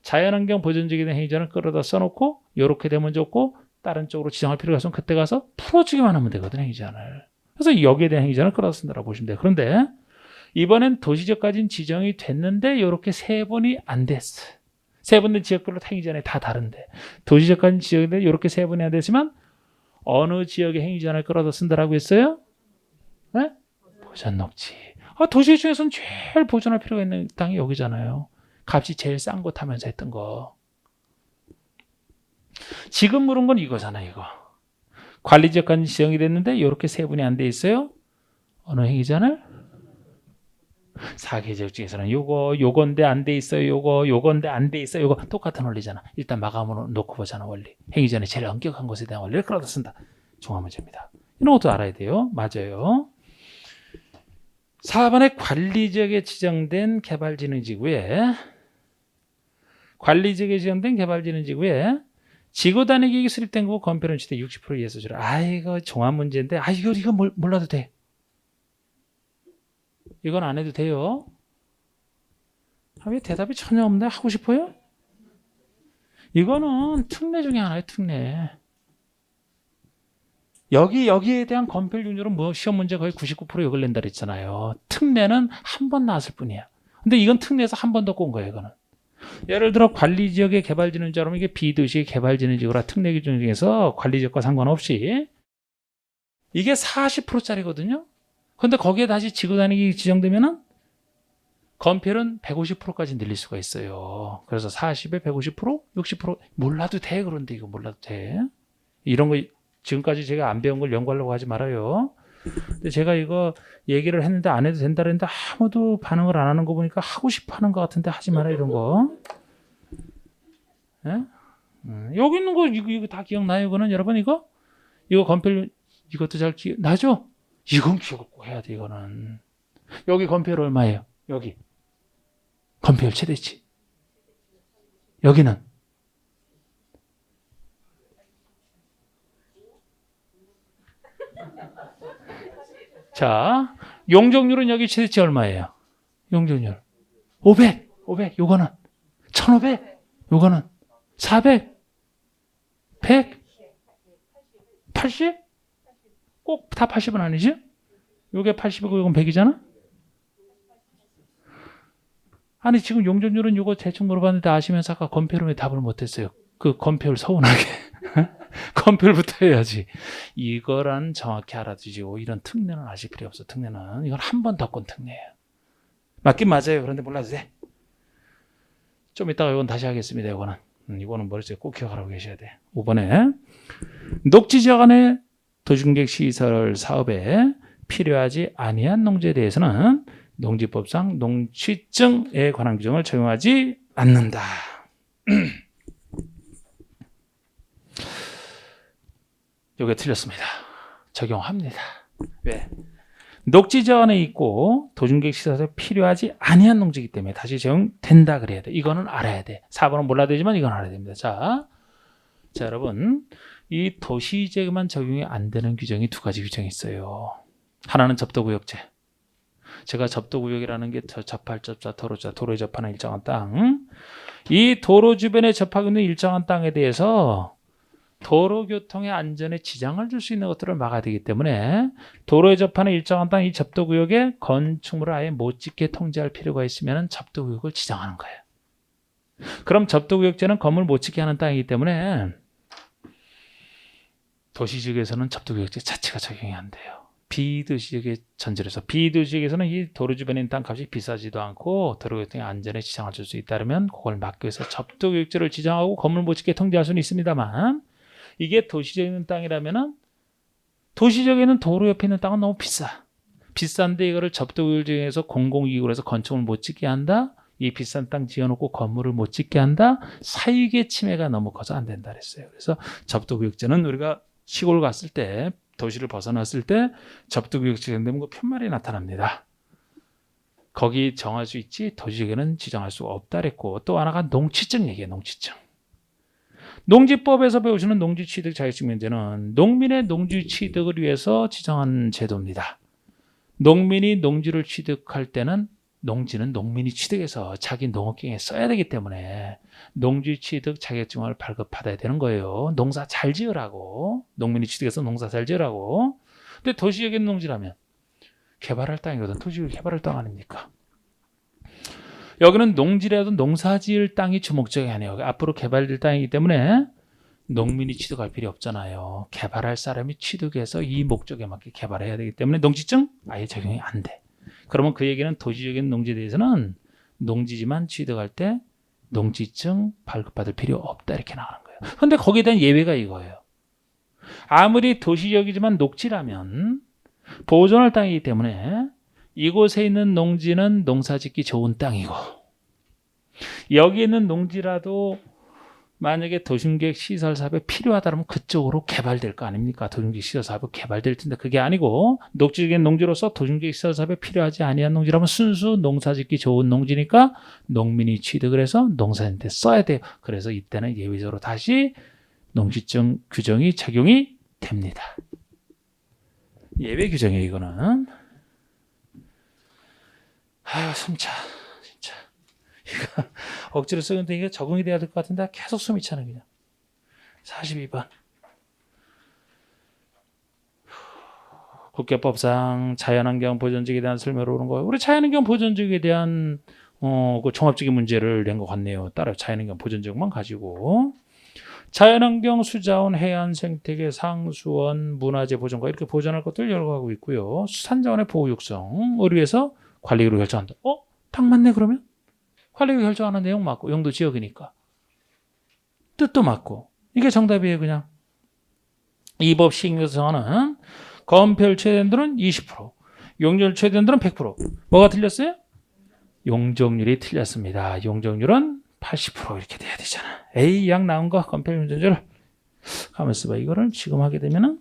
Speaker 1: 자연환경 보존적인 행위제한을 끌어다 써놓고 이렇게 되면 좋고 다른 쪽으로 지정할 필요가 있으면 그때 가서 풀어주기만 하면 되거든, 행위제한을. 그래서 여기에 대한 행위제한을 끌어다 쓴다고 보시면 돼요. 그런데 이번엔 도시적까지는 지정이 됐는데 이렇게 세 번이 안 됐어. 세 번의 지역별로 행위제한이 다 다른데 도시적까지는 지정인데 이렇게 세 번이 안 됐지만 어느 지역의 행위제한을 끌어다 쓴다라고 했어요? 네? 보전 녹지. 도시 중에서는 제일 보존할 필요가 있는 땅이 여기잖아요. 값이 제일 싼 곳 하면서 했던 거. 지금 물은 건 이거잖아, 이거. 관리지역까지 지정이 됐는데 이렇게 세 분이 안 돼 있어요. 어느 행위제한을? 4개 지역 중에서는 요건데 안 돼 있어요. 요건데 안 돼 있어요. 요거 똑같은 원리잖아. 일단 마감으로 놓고 보자는 원리. 행위제한의 제일 엄격한 것에 대한 원리를 끌어다 쓴다. 종합문제입니다. 이런 것도 알아야 돼요. 맞아요. 4번에 관리지역에 지정된 개발진흥지구에 지구 단위 계획이 수립된 거고 건폐율은 최대 60% 이하에서 주라. 이거 종합 문제인데 이거 몰라도 돼. 이건 안 해도 돼요. 왜 대답이 전혀 없네? 하고 싶어요? 이거는 특례 중에 하나예요. 특례. 여기에 대한 건폐율 용도는 시험 문제 거의 99% 이걸 낸다 그랬잖아요. 특례는 한 번 나왔을 뿐이야. 근데 이건 특례에서 한 번 더 꼰 거예요. 이거는. 예를 들어 관리지역의 개발진흥지구라면 이게 비도시의 개발진흥지구라 특례 기준 중에서 관리지역과 상관없이 이게 40%짜리거든요. 근데 거기에 다시 지구 단위기 지정되면은 건폐율은 150%까지 늘릴 수가 있어요. 그래서 40에 150%, 60% 몰라도 돼. 그런데 이거 몰라도 돼. 이런 거 지금까지 제가 안 배운 걸 연구하려고 하지 말아요. 근데 제가 이거 얘기를 했는데 안 해도 된다 그랬는데 아무도 반응을 안 하는 거 보니까 하고 싶어 하는 것 같은데 하지 마라 이런 거. 예? 여기 있는 거 이거 다 기억나요? 이거는 여러분 이거 건폐율 이것도 잘 기억나죠? 이건 기억을 꼭 해야 돼. 이거는 여기 건폐율 얼마예요? 여기 건폐율 최대치. 여기는 자, 용적률은 여기 최대치 얼마예요? 용적률 500 요거는 1500 요거는 400 100? 80? 꼭 다 80은 아니지? 요게 80이고 이건 100이잖아? 아니 지금 용적률은 요거 대충 물어봤는데 아시면서 아까 건표를 왜 답을 못했어요? 그 건표를 서운하게 건표부터 해야지. 이거란 정확히 알아두시고 이런 특례는 아실 필요 없어. 특례는 이건 한 번 더 건 특례예요. 맞긴 맞아요. 그런데 몰라도 돼. 좀 이따가 이건 다시 하겠습니다. 이거는 머릿속에 꼭 기억하라고 계셔야 돼. 5번에 녹지지역 안에 도중객 시설 사업에 필요하지 아니한 농지에 대해서는 농지법상 농취증에 관한 규정을 적용하지 않는다. 이게 틀렸습니다. 적용합니다. 왜? 녹지지역 안에 있고 도중객 시설에 필요하지 아니한 농지이기 때문에 다시 적용된다 그래야 돼. 이거는 알아야 돼. 4번은 몰라도 되지만 이건 알아야 됩니다. 자 여러분 이 도시지역에만 적용이 안 되는 규정이 두 가지 규정이 있어요. 하나는 접도구역제. 제가 접도구역이라는 게 접할접자, 도로자, 도로에 접하는 일정한 땅. 이 도로 주변에 접하고 있는 일정한 땅에 대해서 도로교통의 안전에 지장을 줄 수 있는 것들을 막아야 되기 때문에 도로에 접하는 일정한 땅 이 접도구역에 건축물을 아예 못 짓게 통제할 필요가 있으면 접도구역을 지정하는 거예요. 그럼 접도구역제는 건물 못 짓게 하는 땅이기 때문에 도시지역에서는 접도구역제 자체가 적용이 안 돼요. 비도시지역의 전제로서 비도시지역에서는 이 도로 주변에 있는 땅값이 비싸지도 않고 도로교통의 안전에 지장을 줄 수 있다면 그걸 막기 위해서 접도구역제를 지정하고 건물 못 짓게 통제할 수는 있습니다만 이게 도시지역에 있는 땅이라면은 도시지역에는 도로 옆에 있는 땅은 너무 비싼데 이거를 접도구역에서 공공이익으로 해서 건축을 못 짓게 한다. 이 비싼 땅 지어놓고 건물을 못 짓게 한다. 사익의 침해가 너무 커서 안 된다 그랬어요. 그래서 접도구역제는 우리가 시골 갔을 때 도시를 벗어났을 때 접도구역제 되면 그 편말이 나타납니다. 거기 정할 수 있지 도시지역에는 지정할 수가 없다 그랬고 또 하나가 농취증 얘기예요. 농취증. 농지법에서 배우시는 농지취득 자격증 면제는 농민의 농지 취득을 위해서 지정한 제도입니다. 농민이 농지를 취득할 때는 농지는 농민이 취득해서 자기 농업경에 써야 되기 때문에 농지 취득 자격증을 발급받아야 되는 거예요. 농사 잘 지으라고. 농민이 취득해서 농사 잘 지으라고. 근데 도시지역에 있는 농지라면 개발할 땅이거든. 도시지역 개발할 땅 아닙니까? 여기는 농지라도 농사 지을 땅이 주목적이 아니에요. 앞으로 개발될 땅이기 때문에 농민이 취득할 필요 없잖아요. 개발할 사람이 취득해서 이 목적에 맞게 개발해야 되기 때문에 농지증 아예 적용이 안 돼. 그러면 그 얘기는 도시적인 농지에 대해서는 농지지만 취득할 때 농지증 발급받을 필요 없다 이렇게 나가는 거예요. 그런데 거기에 대한 예외가 이거예요. 아무리 도시적이지만 녹지라면 보존할 땅이기 때문에 이곳에 있는 농지는 농사짓기 좋은 땅이고 여기 있는 농지라도 만약에 도심계획 시설 사업에 필요하다면 그쪽으로 개발될 거 아닙니까? 도심계획 시설 사업이 개발될 텐데 그게 아니고 녹지적인 농지로서 도심계획 시설 사업에 필요하지 아니한 농지라면 순수 농사짓기 좋은 농지니까 농민이 취득을 해서 농사짓는 데 써야 돼요. 그래서 이때는 예외적으로 다시 농지증 규정이 적용이 됩니다. 예외 규정이에요. 이거는. 숨차. 진짜. 이거 억지로 쓰는데 이게 적응이 돼야 될 것 같은데 계속 숨이 차는 그냥. 42번. 국회법상 자연환경 보존직에 대한 설명을 오는 거예요. 우리 자연환경 보존직에 대한 그 종합적인 문제를 낸 것 같네요. 따로 자연환경 보존직만 가지고. 자연환경 수자원 해안 생태계 상수원 문화재 보존과 이렇게 보존할 것들 열거하고 있고요. 수산자원의 보호 육성을 위해서 관리기로 결정한다. 딱 맞네 그러면? 관리기로 결정하는 내용 맞고 용도 지역이니까. 뜻도 맞고. 이게 정답이에요 그냥. 이 법 시행령에서 정하는 건폐율 최대한도는 20%, 용적률 최대한도는 100%. 뭐가 틀렸어요? 용적률이 틀렸습니다. 용적률은 80% 이렇게 돼야 되잖아. A 양 나온 거 건폐율 용적률. 가만있어 봐. 이거를 지금 하게 되면은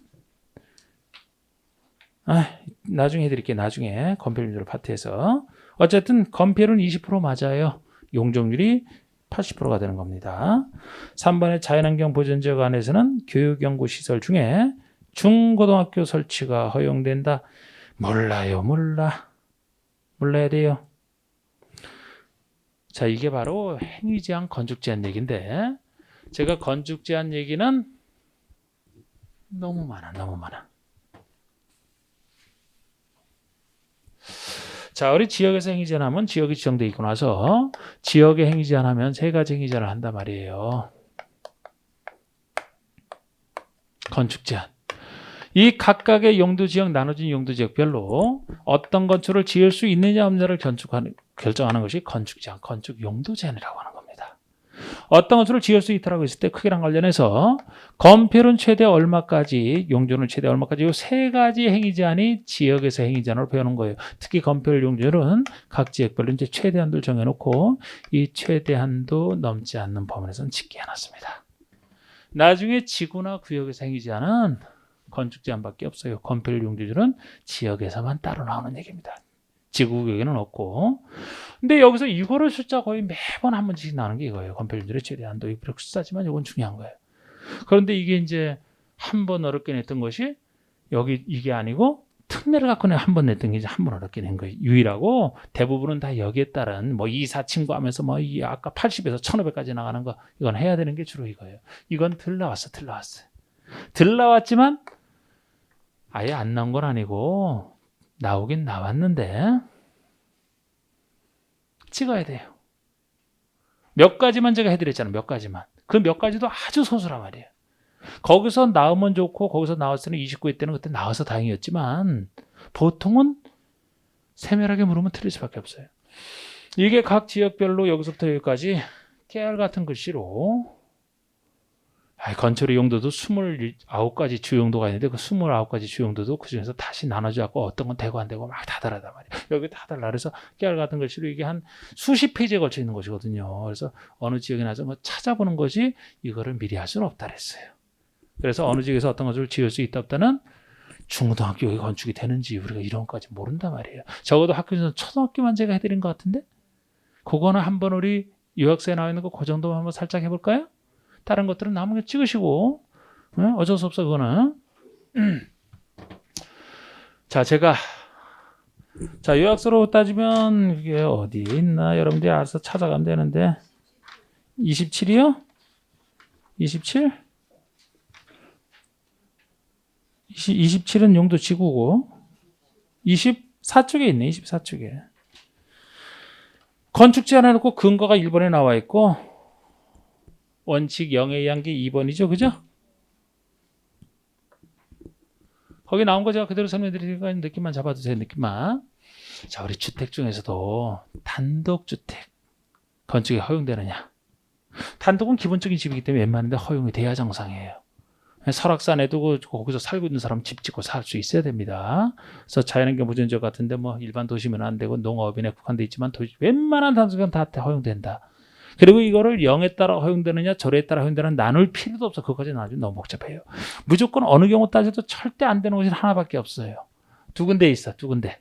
Speaker 1: 나중에 해드릴게요. 나중에 건폐율 용적률 파트에서. 어쨌든 건폐율은 20% 맞아요. 용적률이 80%가 되는 겁니다. 3번의 자연환경 보존지역 안에서는 교육연구시설 중에 중고등학교 설치가 허용된다. 몰라요. 몰라야 돼요. 자, 이게 바로 행위제한 건축제한 얘기인데 제가 건축제한 얘기는 너무 많아. 자, 우리 지역에서 행위제한하면 지역이 지정돼 있고 나서 지역에 행위제한하면 세 가지 행위제한을 한단 말이에요. 건축 제한. 이 각각의 용도 지역 나눠진 용도 지역별로 어떤 건축을 지을 수 있느냐 없느냐를 결정하는 것이 건축 제한, 건축 용도 제한이라고 하는 겁니다. 어떤 건축을 지을 수 있다라고 했을 때 크기랑 관련해서 건폐율은 최대 얼마까지, 용도는 최대 얼마까지, 이 세 가지 행위 제한이 지역에서 행위 제한으로 배우는 거예요. 특히 건폐율, 용도율은 각 지역별로 이제 최대한도를 정해놓고 이 최대한도 넘지 않는 범위에서는 짓게 해놨습니다. 나중에 지구나 구역에서 행위 제한은 건축 제한밖에 없어요. 건폐율, 용도율은 지역에서만 따로 나오는 얘기입니다. 지구 구역에는 없고. 근데 여기서 이거를 숫자 거의 매번 한 번씩 나오는 게 이거예요. 건폐율의 최대한도 이렇게 숫자지만 이건 중요한 거예요. 그런데 이게 이제 한 번 어렵게 냈던 것이 여기 이게 아니고 특례를 갖고 한 번 냈던 게 이제 한 번 어렵게 낸 거예요. 유일하고 대부분은 다 여기에 따른 뭐 2, 4 친구하면서 뭐 이 아까 80에서 1500까지 나가는 거 이건 해야 되는 게 주로 이거예요. 이건 들 나왔어요. 들 나왔지만 아예 안 나온 건 아니고 나오긴 나왔는데 찍어야 돼요. 몇 가지만 제가 해드렸잖아요. 몇 가지만. 그 몇 가지도 아주 소수란 말이에요. 거기서 나오면 좋고 거기서 나왔을 때는 29회 때는 그때 나와서 다행이었지만 보통은 세밀하게 물으면 틀릴 수밖에 없어요. 이게 각 지역별로 여기서부터 여기까지 깨알 같은 글씨로 건축의 용도도 29가지 주용도가 있는데 그 29가지 주용도도 그중에서 다시 나눠져갖고 어떤 건 되고 안 되고 막 다 다르단 말이에요. 여기 다 달라. 그래서 깨알 같은 글씨로 이게 한 수십 페이지에 걸쳐 있는 것이거든요. 그래서 어느 지역에 나서 뭐 찾아보는 것이 이거를 미리 할 수는 없다 그랬어요. 그래서 어느 지역에서 어떤 것을 지을 수 있다 없다는 중고등학교에 건축이 되는지 우리가 이런 것까지 모른단 말이에요. 적어도 학교에서 초등학교만 제가 해드린 것 같은데 그거는 한번 우리 유학생에 나와 있는 거 그 정도 한번 살짝 해볼까요? 다른 것들은 나무에 찍으시고 어쩔 수 없어 그거는. 자, 제가 요약서로 따지면 이게 어디 있나 여러분들이 알아서 찾아가면 되는데 27이요? 27? 27은 용도 지구고 24쪽에 있네. 24쪽에 건축 제한 해놓고 근거가 1번에 나와 있고 원칙 0에 의한 게 2번이죠. 그죠? 거기 나온 거 제가 그대로 설명드리니까 느낌만 잡아두세요. 느낌만. 자, 우리 주택 중에서도 단독주택 건축이 허용되느냐. 단독은 기본적인 집이기 때문에 웬만한데 허용이 돼야 정상이에요. 설악산에 두고 거기서 살고 있는 사람 집 짓고 살 수 있어야 됩니다. 그래서 자연환경 보존지역 같은데 뭐 일반 도시면 안 되고 농업인에 국한돼 있지만 웬만한 단독은 다 허용된다. 그리고 이거를 0에 따라 허용되느냐 절에 따라 허용되느냐 나눌 필요도 없어. 그것까지 나중에 너무 복잡해요. 무조건 어느 경우 따져도 절대 안 되는 곳이 하나밖에 없어요. 두 군데 있어. 두 군데.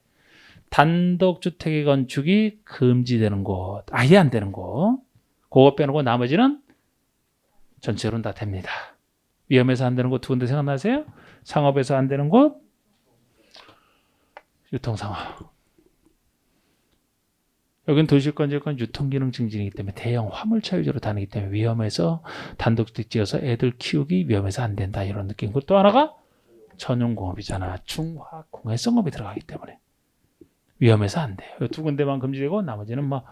Speaker 1: 단독주택의 건축이 금지되는 곳, 아예 안 되는 곳. 그거 빼놓고 나머지는 전체로는 다 됩니다. 위험해서 안 되는 곳 두 군데 생각나세요? 상업에서 안 되는 곳, 유통상업. 여기는 도시건설권 유통기능 증진이기 때문에 대형 화물차 위주로 다니기 때문에 위험해서 단독주택 지어서 애들 키우기 위험해서 안 된다 이런 느낌. 또 하나가 전용공업이잖아. 중화 공해성업이 들어가기 때문에 위험해서 안 돼요. 두 군데만 금지되고 나머지는 뭐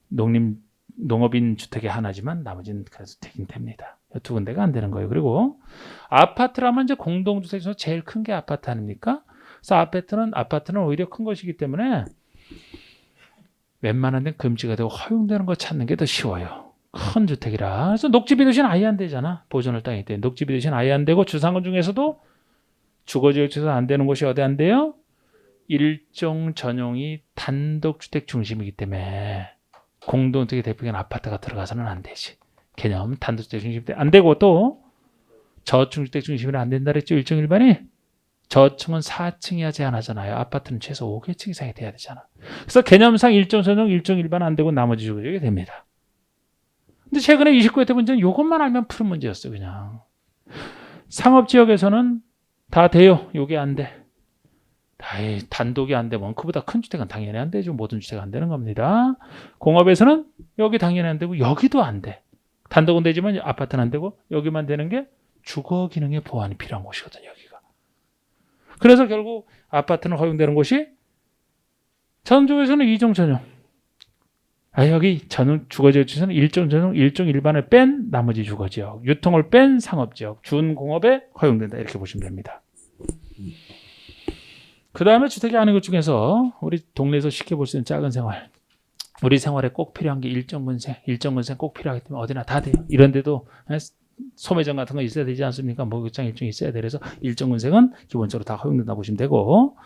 Speaker 1: 농업인 주택이 하나지만 나머지는 그래서 되긴 됩니다. 두 군데가 안 되는 거예요. 그리고 아파트라면 이제 공동주택에서 제일 큰 게 아파트 아닙니까? 그래서 아파트는 오히려 큰 것이기 때문에 웬만한 데는 금지가 되고 허용되는 거 찾는 게 더 쉬워요. 큰 주택이라. 그래서 녹지비 도시는 아예 안 되잖아. 보존을 땅이기 때문에 녹지비 도시는 아예 안 되고 주상권 중에서도 주거지역에서 안 되는 곳이 어디 안 돼요? 일종 전용이 단독주택 중심이기 때문에 공동주택의 대표적인 아파트가 들어가서는 안 되지. 개념 단독주택 중심 때 안 되고 또 저층주택 중심이라 안 된다 그랬죠. 일종 일반이. 저층은 4층이야 제한하잖아요. 아파트는 최소 5개층 이상이 돼야 되잖아. 그래서 개념상 일종 전용, 일종 일반 안 되고 나머지 주거지역이 됩니다. 근데 최근에 29회 때 문제는 이것만 알면 푸는 문제였어요. 그냥. 상업지역에서는 다 돼요. 요게 안 돼. 단독이 안 되면 그보다 큰 주택은 당연히 안 되죠. 모든 주택 안 되는 겁니다. 공업에서는 여기 당연히 안 되고 여기도 안 돼. 단독은 되지만 아파트는 안 되고 여기만 되는 게 주거 기능의 보완이 필요한 곳이거든요. 여기가. 그래서 결국 아파트는 허용되는 곳이 전주에서는 2종 전용. 여기 주거지역 중에서는 1종 전용, 1종 일반을 뺀 나머지 주거지역, 유통을 뺀 상업지역, 준공업에 허용된다. 이렇게 보시면 됩니다. 그 다음에 주택이 아닌 것 중에서 우리 동네에서 쉽게 볼 수 있는 작은 생활. 우리 생활에 꼭 필요한 게 일정근생 꼭 필요하기 때문에 어디나 다 돼요. 이런 데도 소매점 같은 거 있어야 되지 않습니까? 목욕장 일종이 있어야 돼. 그래서 일정근생은 기본적으로 다 허용된다 보시면 되고,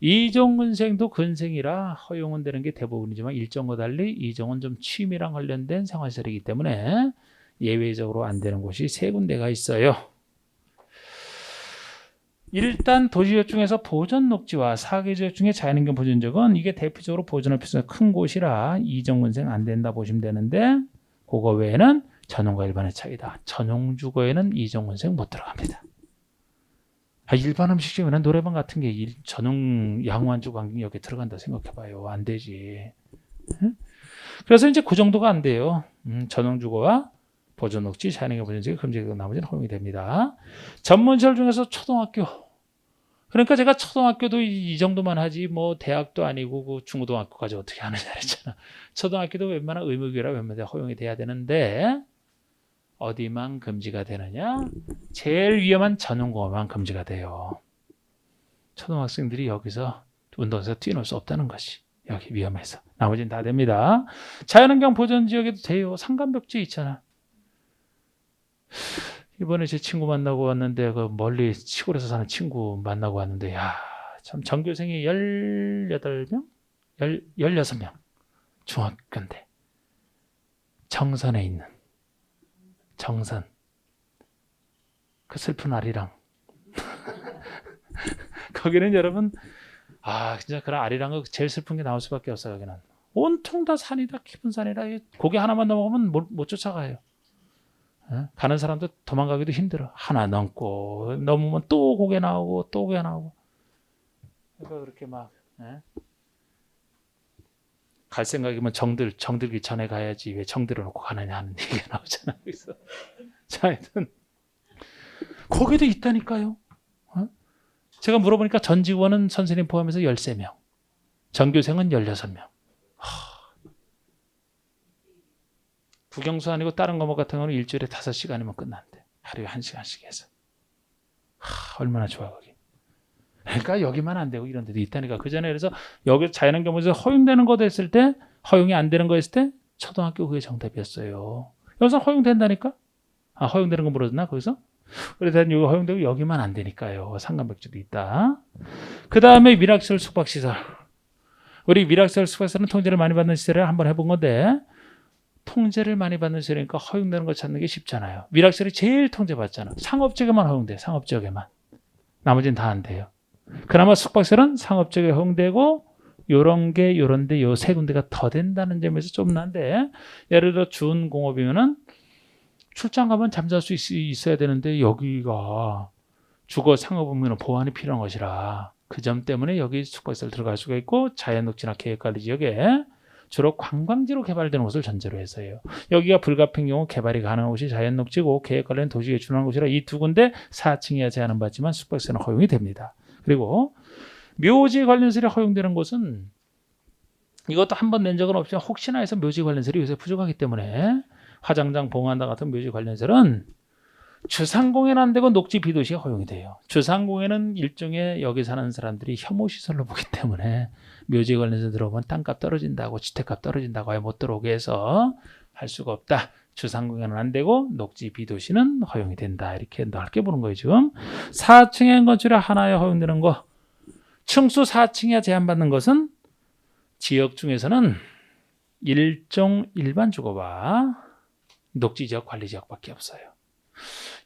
Speaker 1: 이종근생도 근생이라 허용은 되는 게 대부분이지만 일정과 달리 이종은 좀 취미랑 관련된 생활시설이기 때문에 예외적으로 안 되는 곳이 3군데가 있어요. 일단 도시지역 중에서 보전녹지와 사계지역 중에 자연환경 보전지역은 이게 대표적으로 보전을 필요한 큰 곳이라 이종근생 안 된다 보시면 되는데, 그거 외에는 전용과 일반의 차이다. 전용주거에는 이종근생 못 들어갑니다. 일반 음식점이나 노래방 같은 게 전용 양호한주 관계 여기에 들어간다 생각해봐요. 안 되지. 그래서 이제 그 정도가 안 돼요. 전용주거와 보존녹지, 자연환경 보존지역 금지되고 나머지는 허용이 됩니다. 전문시설 중에서 초등학교. 그러니까 제가 초등학교도 이 정도만 하지 뭐 대학도 아니고 그 중고등학교까지 어떻게 하느냐 그랬잖아. 초등학교도 웬만한 의무교라 웬만하면 허용이 돼야 되는데 어디만 금지가 되느냐? 제일 위험한 전용공업만 금지가 돼요. 초등학생들이 여기서 운동에서 뛰어놀 수 없다는 것이 여기 위험해서. 나머지는 다 됩니다. 자연환경 보전지역에도 돼요. 산간벽지 있잖아. 이번에 제 친구 만나고 왔는데 그 멀리 시골에서 사는 친구 만나고 왔는데 참 전교생이 18명? 16명 중학교인데 정선에 있는 정선 그 슬픈 아리랑 거기는 여러분 진짜 그런 아리랑은 제일 슬픈 게 나올 수밖에 없어요. 여기는 온통 다 산이다. 깊은 산이라 고개 하나만 넘어가면 못 쫓아가요. 가는 사람도 도망가기도 힘들어. 하나 넘고 넘으면 또 고개 나오고 또 고개 나오고. 그러니까 그렇게 막 갈 생각이면 정들기 전에 가야지 왜 정들어 놓고 가느냐 하는 얘기가 나오잖아요. 그래서 자, 하여튼 거기도 있다니까요. 제가 물어보니까 전 직원은 선생님 포함해서 13명, 전교생은 16명. 국영수 아니고 다른 과목 같은 경우는 일주일에 5시간이면 끝난대. 하루에 1시간씩 해서. 얼마나 좋아 거기. 그러니까 여기만 안 되고 이런 데도 있다니까. 그 전에 그래서 여기 자연환경 보전에서 허용되는 거 됐을 때, 허용이 안 되는 거 했을 때 초등학교 그게 정답이었어요. 여기서 허용된다니까? 허용되는 거 물어줬나 거기서? 그래서 여기 허용되고 여기만 안 되니까요. 상간백지도 있다. 그 다음에 밀학시설 숙박시설. 우리 밀학시설 숙박시설은 통제를 많이 받는 시설을 한번 해본 건데, 통제를 많이 받는 시설이니까 허용되는 거 찾는 게 쉽잖아요. 밀학시설이 제일 통제받잖아. 상업지역에만 허용돼. 상업지역에만. 나머지는 다 안 돼요. 그나마 숙박시설은 상업지역에 허용되고 요런데 요 3군데가 더 된다는 점에서 좀 난데, 예를 들어 준공업이면은 출장 가면 잠잘 수 있어야 되는데 여기가 주거 상업이면 보완이 필요한 것이라 그 점 때문에 여기 숙박시설 들어갈 수가 있고, 자연녹지나 계획관리 지역에 주로 관광지로 개발되는 곳을 전제로 해서요. 여기가 불가피한 경우 개발이 가능한 곳이 자연녹지고 계획관리는 도시에 준하는 곳이라 이 2군데 4층 이하 제한은 받지만 숙박시설은 허용이 됩니다. 그리고 묘지 관련설이 허용되는 곳은 이것도 한 번 낸 적은 없지만 혹시나 해서 묘지 관련설이 요새 부족하기 때문에 화장장, 봉안당 같은 묘지 관련설은 주상공예는 안 되고 녹지 비도시에 허용이 돼요. 주상공예는 일종의 여기 사는 사람들이 혐오시설로 보기 때문에 묘지 관련해서 들어오면 땅값 떨어진다고, 주택값 떨어진다고 아예 못 들어오게 해서 할 수가 없다. 주상공예는 안 되고 녹지 비도시는 허용이 된다. 이렇게 넓게 보는 거예요. 지금 4층의 건축에 하나에 허용되는 거, 층수 4층 이하 제한받는 것은 지역 중에서는 일종 일반 주거와 녹지지역 관리지역밖에 없어요.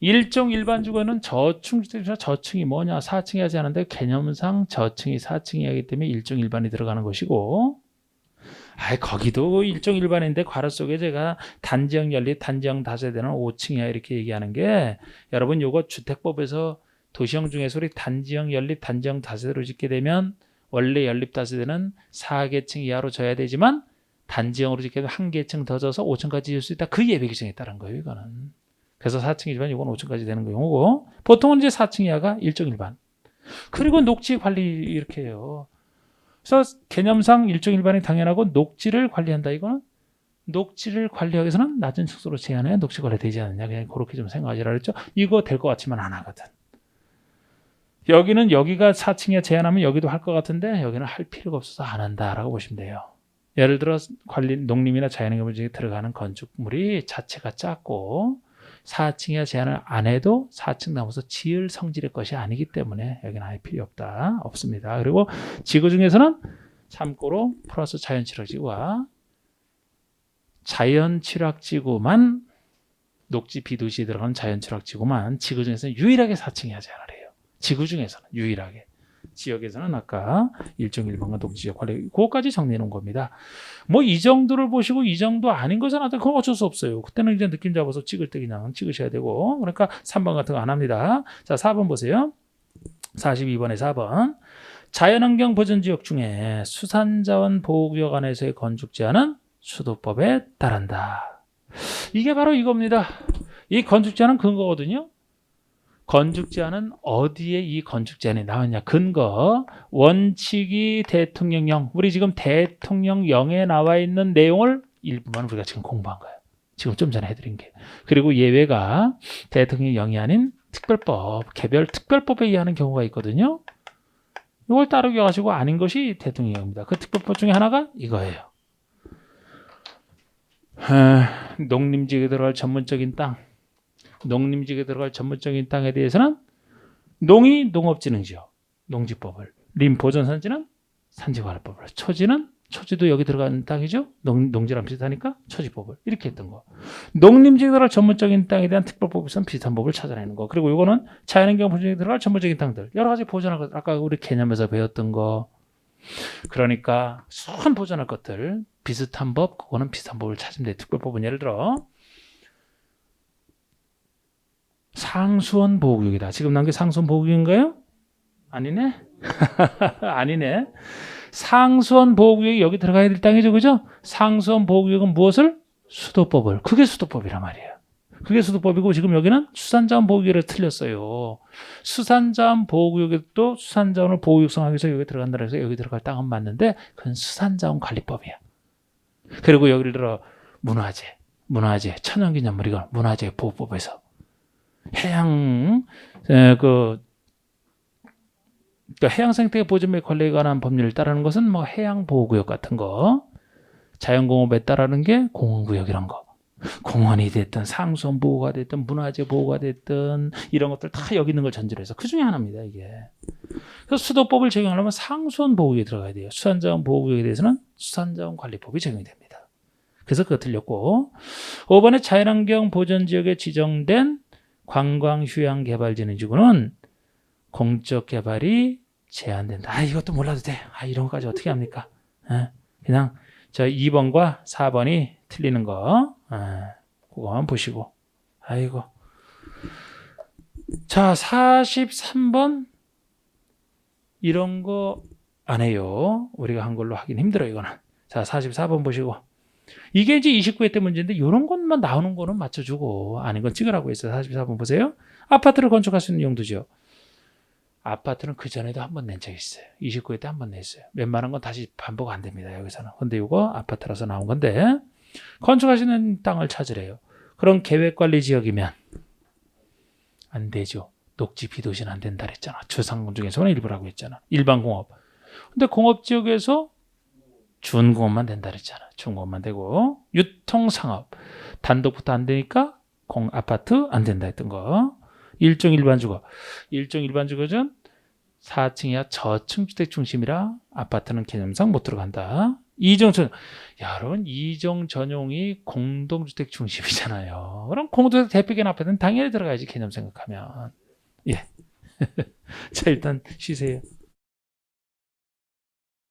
Speaker 1: 일종 일반 주거는 저층주택에서 저층이 뭐냐 4층이 하지 않은데 개념상 저층이 4층이 하기 때문에 일종 일반이 들어가는 것이고, 거기도 일종 일반인데 괄호 속에 제가 단지형 연립, 단지형 다세대는 5층이야 이렇게 얘기하는 게, 여러분 요거 주택법에서 도시형 중에서 우리 단지형 연립, 단지형 다세대로 짓게 되면 원래 연립 다세대는 4계층 이하로 져야 되지만 단지형으로 짓게 되면 1계층 더 져서 5층까지 질 수 있다. 그 예외 규정에 따른 거예요. 이거는. 그래서 4층이지만 이건 5층까지 되는 경우고 보통은 이제 4층 이하가 일종 일반. 그리고 녹지 관리 이렇게 해요. 그래서 개념상 일종 일반이 당연하고 녹지를 관리한다. 이거는 녹지를 관리하기 위해서는 낮은 층수로 제한해 녹지 관리 되지 않느냐. 그냥 그렇게 좀 생각하시라 그랬죠. 이거 될 것 같지만 안 하거든. 여기는 여기가 4층에 제한하면 여기도 할 것 같은데 여기는 할 필요가 없어서 안 한다라고 보시면 돼요. 예를 들어 관리 농림이나 자연환경 중에 들어가는 건축물이 자체가 작고 4층에 제한을 안 해도 4층 넘어서 지을 성질의 것이 아니기 때문에 여기는 아예 필요 없다. 없습니다. 그리고 지구 중에서는 참고로 플러스 자연취락지구와 자연취락지구만 녹지 비도시에 들어가는 자연취락지구만 지구 중에서는 유일하게 4층에 제한을 해요. 지구 중에서는 유일하게. 지역에서는 아까 일종 일반과 녹지역 관리 그거까지 정리해 놓은 겁니다. 뭐 이 정도를 보시고 이 정도 아닌 것은 하여튼 그건 어쩔 수 없어요. 그때는 이제 느낌 잡아서 찍을 때 그냥 찍으셔야 되고 그러니까 3번 같은 거 안 합니다. 자 4번 보세요. 42번에 4번 자연환경 보전지역 중에 수산자원 보호구역 안에서의 건축 제한은 수도법에 따른다. 이게 바로 이겁니다. 이 건축 제한은 근거거든요. 건축 제한은 어디에 이 건축 제한이 나왔냐? 근거 원칙이 대통령령. 우리 지금 대통령령에 나와 있는 내용을 일부만 우리가 지금 공부한 거예요. 지금 좀 전에 해드린 게. 그리고 예외가 대통령령이 아닌 특별법, 개별 특별법에 의하는 경우가 있거든요. 이걸 따르게 하시고 아닌 것이 대통령령입니다. 그 특별법 중에 하나가 이거예요. 농림지역에 들어갈 전문적인 땅. 농림지역에 들어갈 전문적인 땅에 대해서는 농이 농업진흥지역, 농지법을, 림보전산지는 산지관리법을, 초지도 여기 들어가는 땅이죠. 농지랑 비슷하니까 초지법을 이렇게 했던 거. 농림지역에 들어갈 전문적인 땅에 대한 특별법에서는 비슷한 법을 찾아내는 거. 그리고 이거는 자연환경 보전지역에 들어갈 전문적인 땅들 여러 가지 보존할 것. 아까 우리 개념에서 배웠던 거. 그러니까 수한 보존할 것들 비슷한 법, 그거는 비슷한 법을 찾으면 돼. 특별법은 예를 들어. 상수원 보호구역이다. 지금 난 게 상수원 보호구역인가요? 아니네? 아니네. 상수원 보호구역이 여기 들어가야 될 땅이죠. 그죠? 상수원 보호구역은 무엇을? 수도법을. 그게 수도법이란 말이에요. 그게 수도법이고 지금 여기는 수산자원 보호구역을 틀렸어요. 수산자원 보호구역에도 수산자원을 보호 육성하기 위해서 여기 들어간다 해서 여기 들어갈 땅은 맞는데 그건 수산자원 관리법이야. 그리고 여기를 들어 문화재, 천연기념물 이건 문화재 보호법에서 해양 해양 생태 보전 및 관리에 관한 법률을 따르는 것은 뭐 해양 보호구역 같은 거, 자연공업에 따르는 게 공원구역 이런 거, 공원이 됐든 상수원 보호가 됐든 문화재 보호가 됐든 이런 것들 다 여기 있는 걸 전제로 해서 그 중에 하나입니다 이게. 그래서 수도법을 적용하려면 상수원 보호구역에 들어가야 돼요. 수산자원 보호구역에 대해서는 수산자원 관리법이 적용이 됩니다. 그래서 그거 틀렸고 5번에 자연환경 보전지역에 지정된 관광휴양개발진흥지구는 공적 개발이 제한된다. 이것도 몰라도 돼. 이런 것까지 어떻게 합니까? 그냥 저 2번과 4번이 틀리는 거 그거만 보시고. 아이고. 자 43번 이런 거 안 해요. 우리가 한글로 하긴 힘들어요. 이거는. 자 44번 보시고. 이게 이제 29회 때 문제인데 이런 것만 나오는 거는 맞춰주고 아닌 건 찍으라고 했어요. 44번 보세요. 아파트를 건축할 수 있는 용도죠. 아파트는 그 전에도 한 번 낸 적이 있어요. 29회 때 한 번 냈어요. 웬만한 건 다시 반복 안 됩니다. 여기서는. 근데 이거 아파트라서 나온 건데 건축하시는 땅을 찾으래요. 그럼 계획관리지역이면 안 되죠. 녹지 비도시는 안 된다 그랬잖아. 주상공 중에서는 일부라고 했잖아. 일반공업. 근데 공업지역에서 준공업만 된다 그랬잖아. 준공업만 되고 유통상업 단독부터 안 되니까 아파트 안 된다 했던 거. 일종 일반주거. 일종 일반주거는 4층 이하 저층주택 중심이라 아파트는 개념상 못 들어간다. 이종 여러분 이종 전용이 공동주택 중심이잖아요. 그럼 공동주택 대표견 아파트는 당연히 들어가야지 개념 생각하면. 예. 자 일단 쉬세요.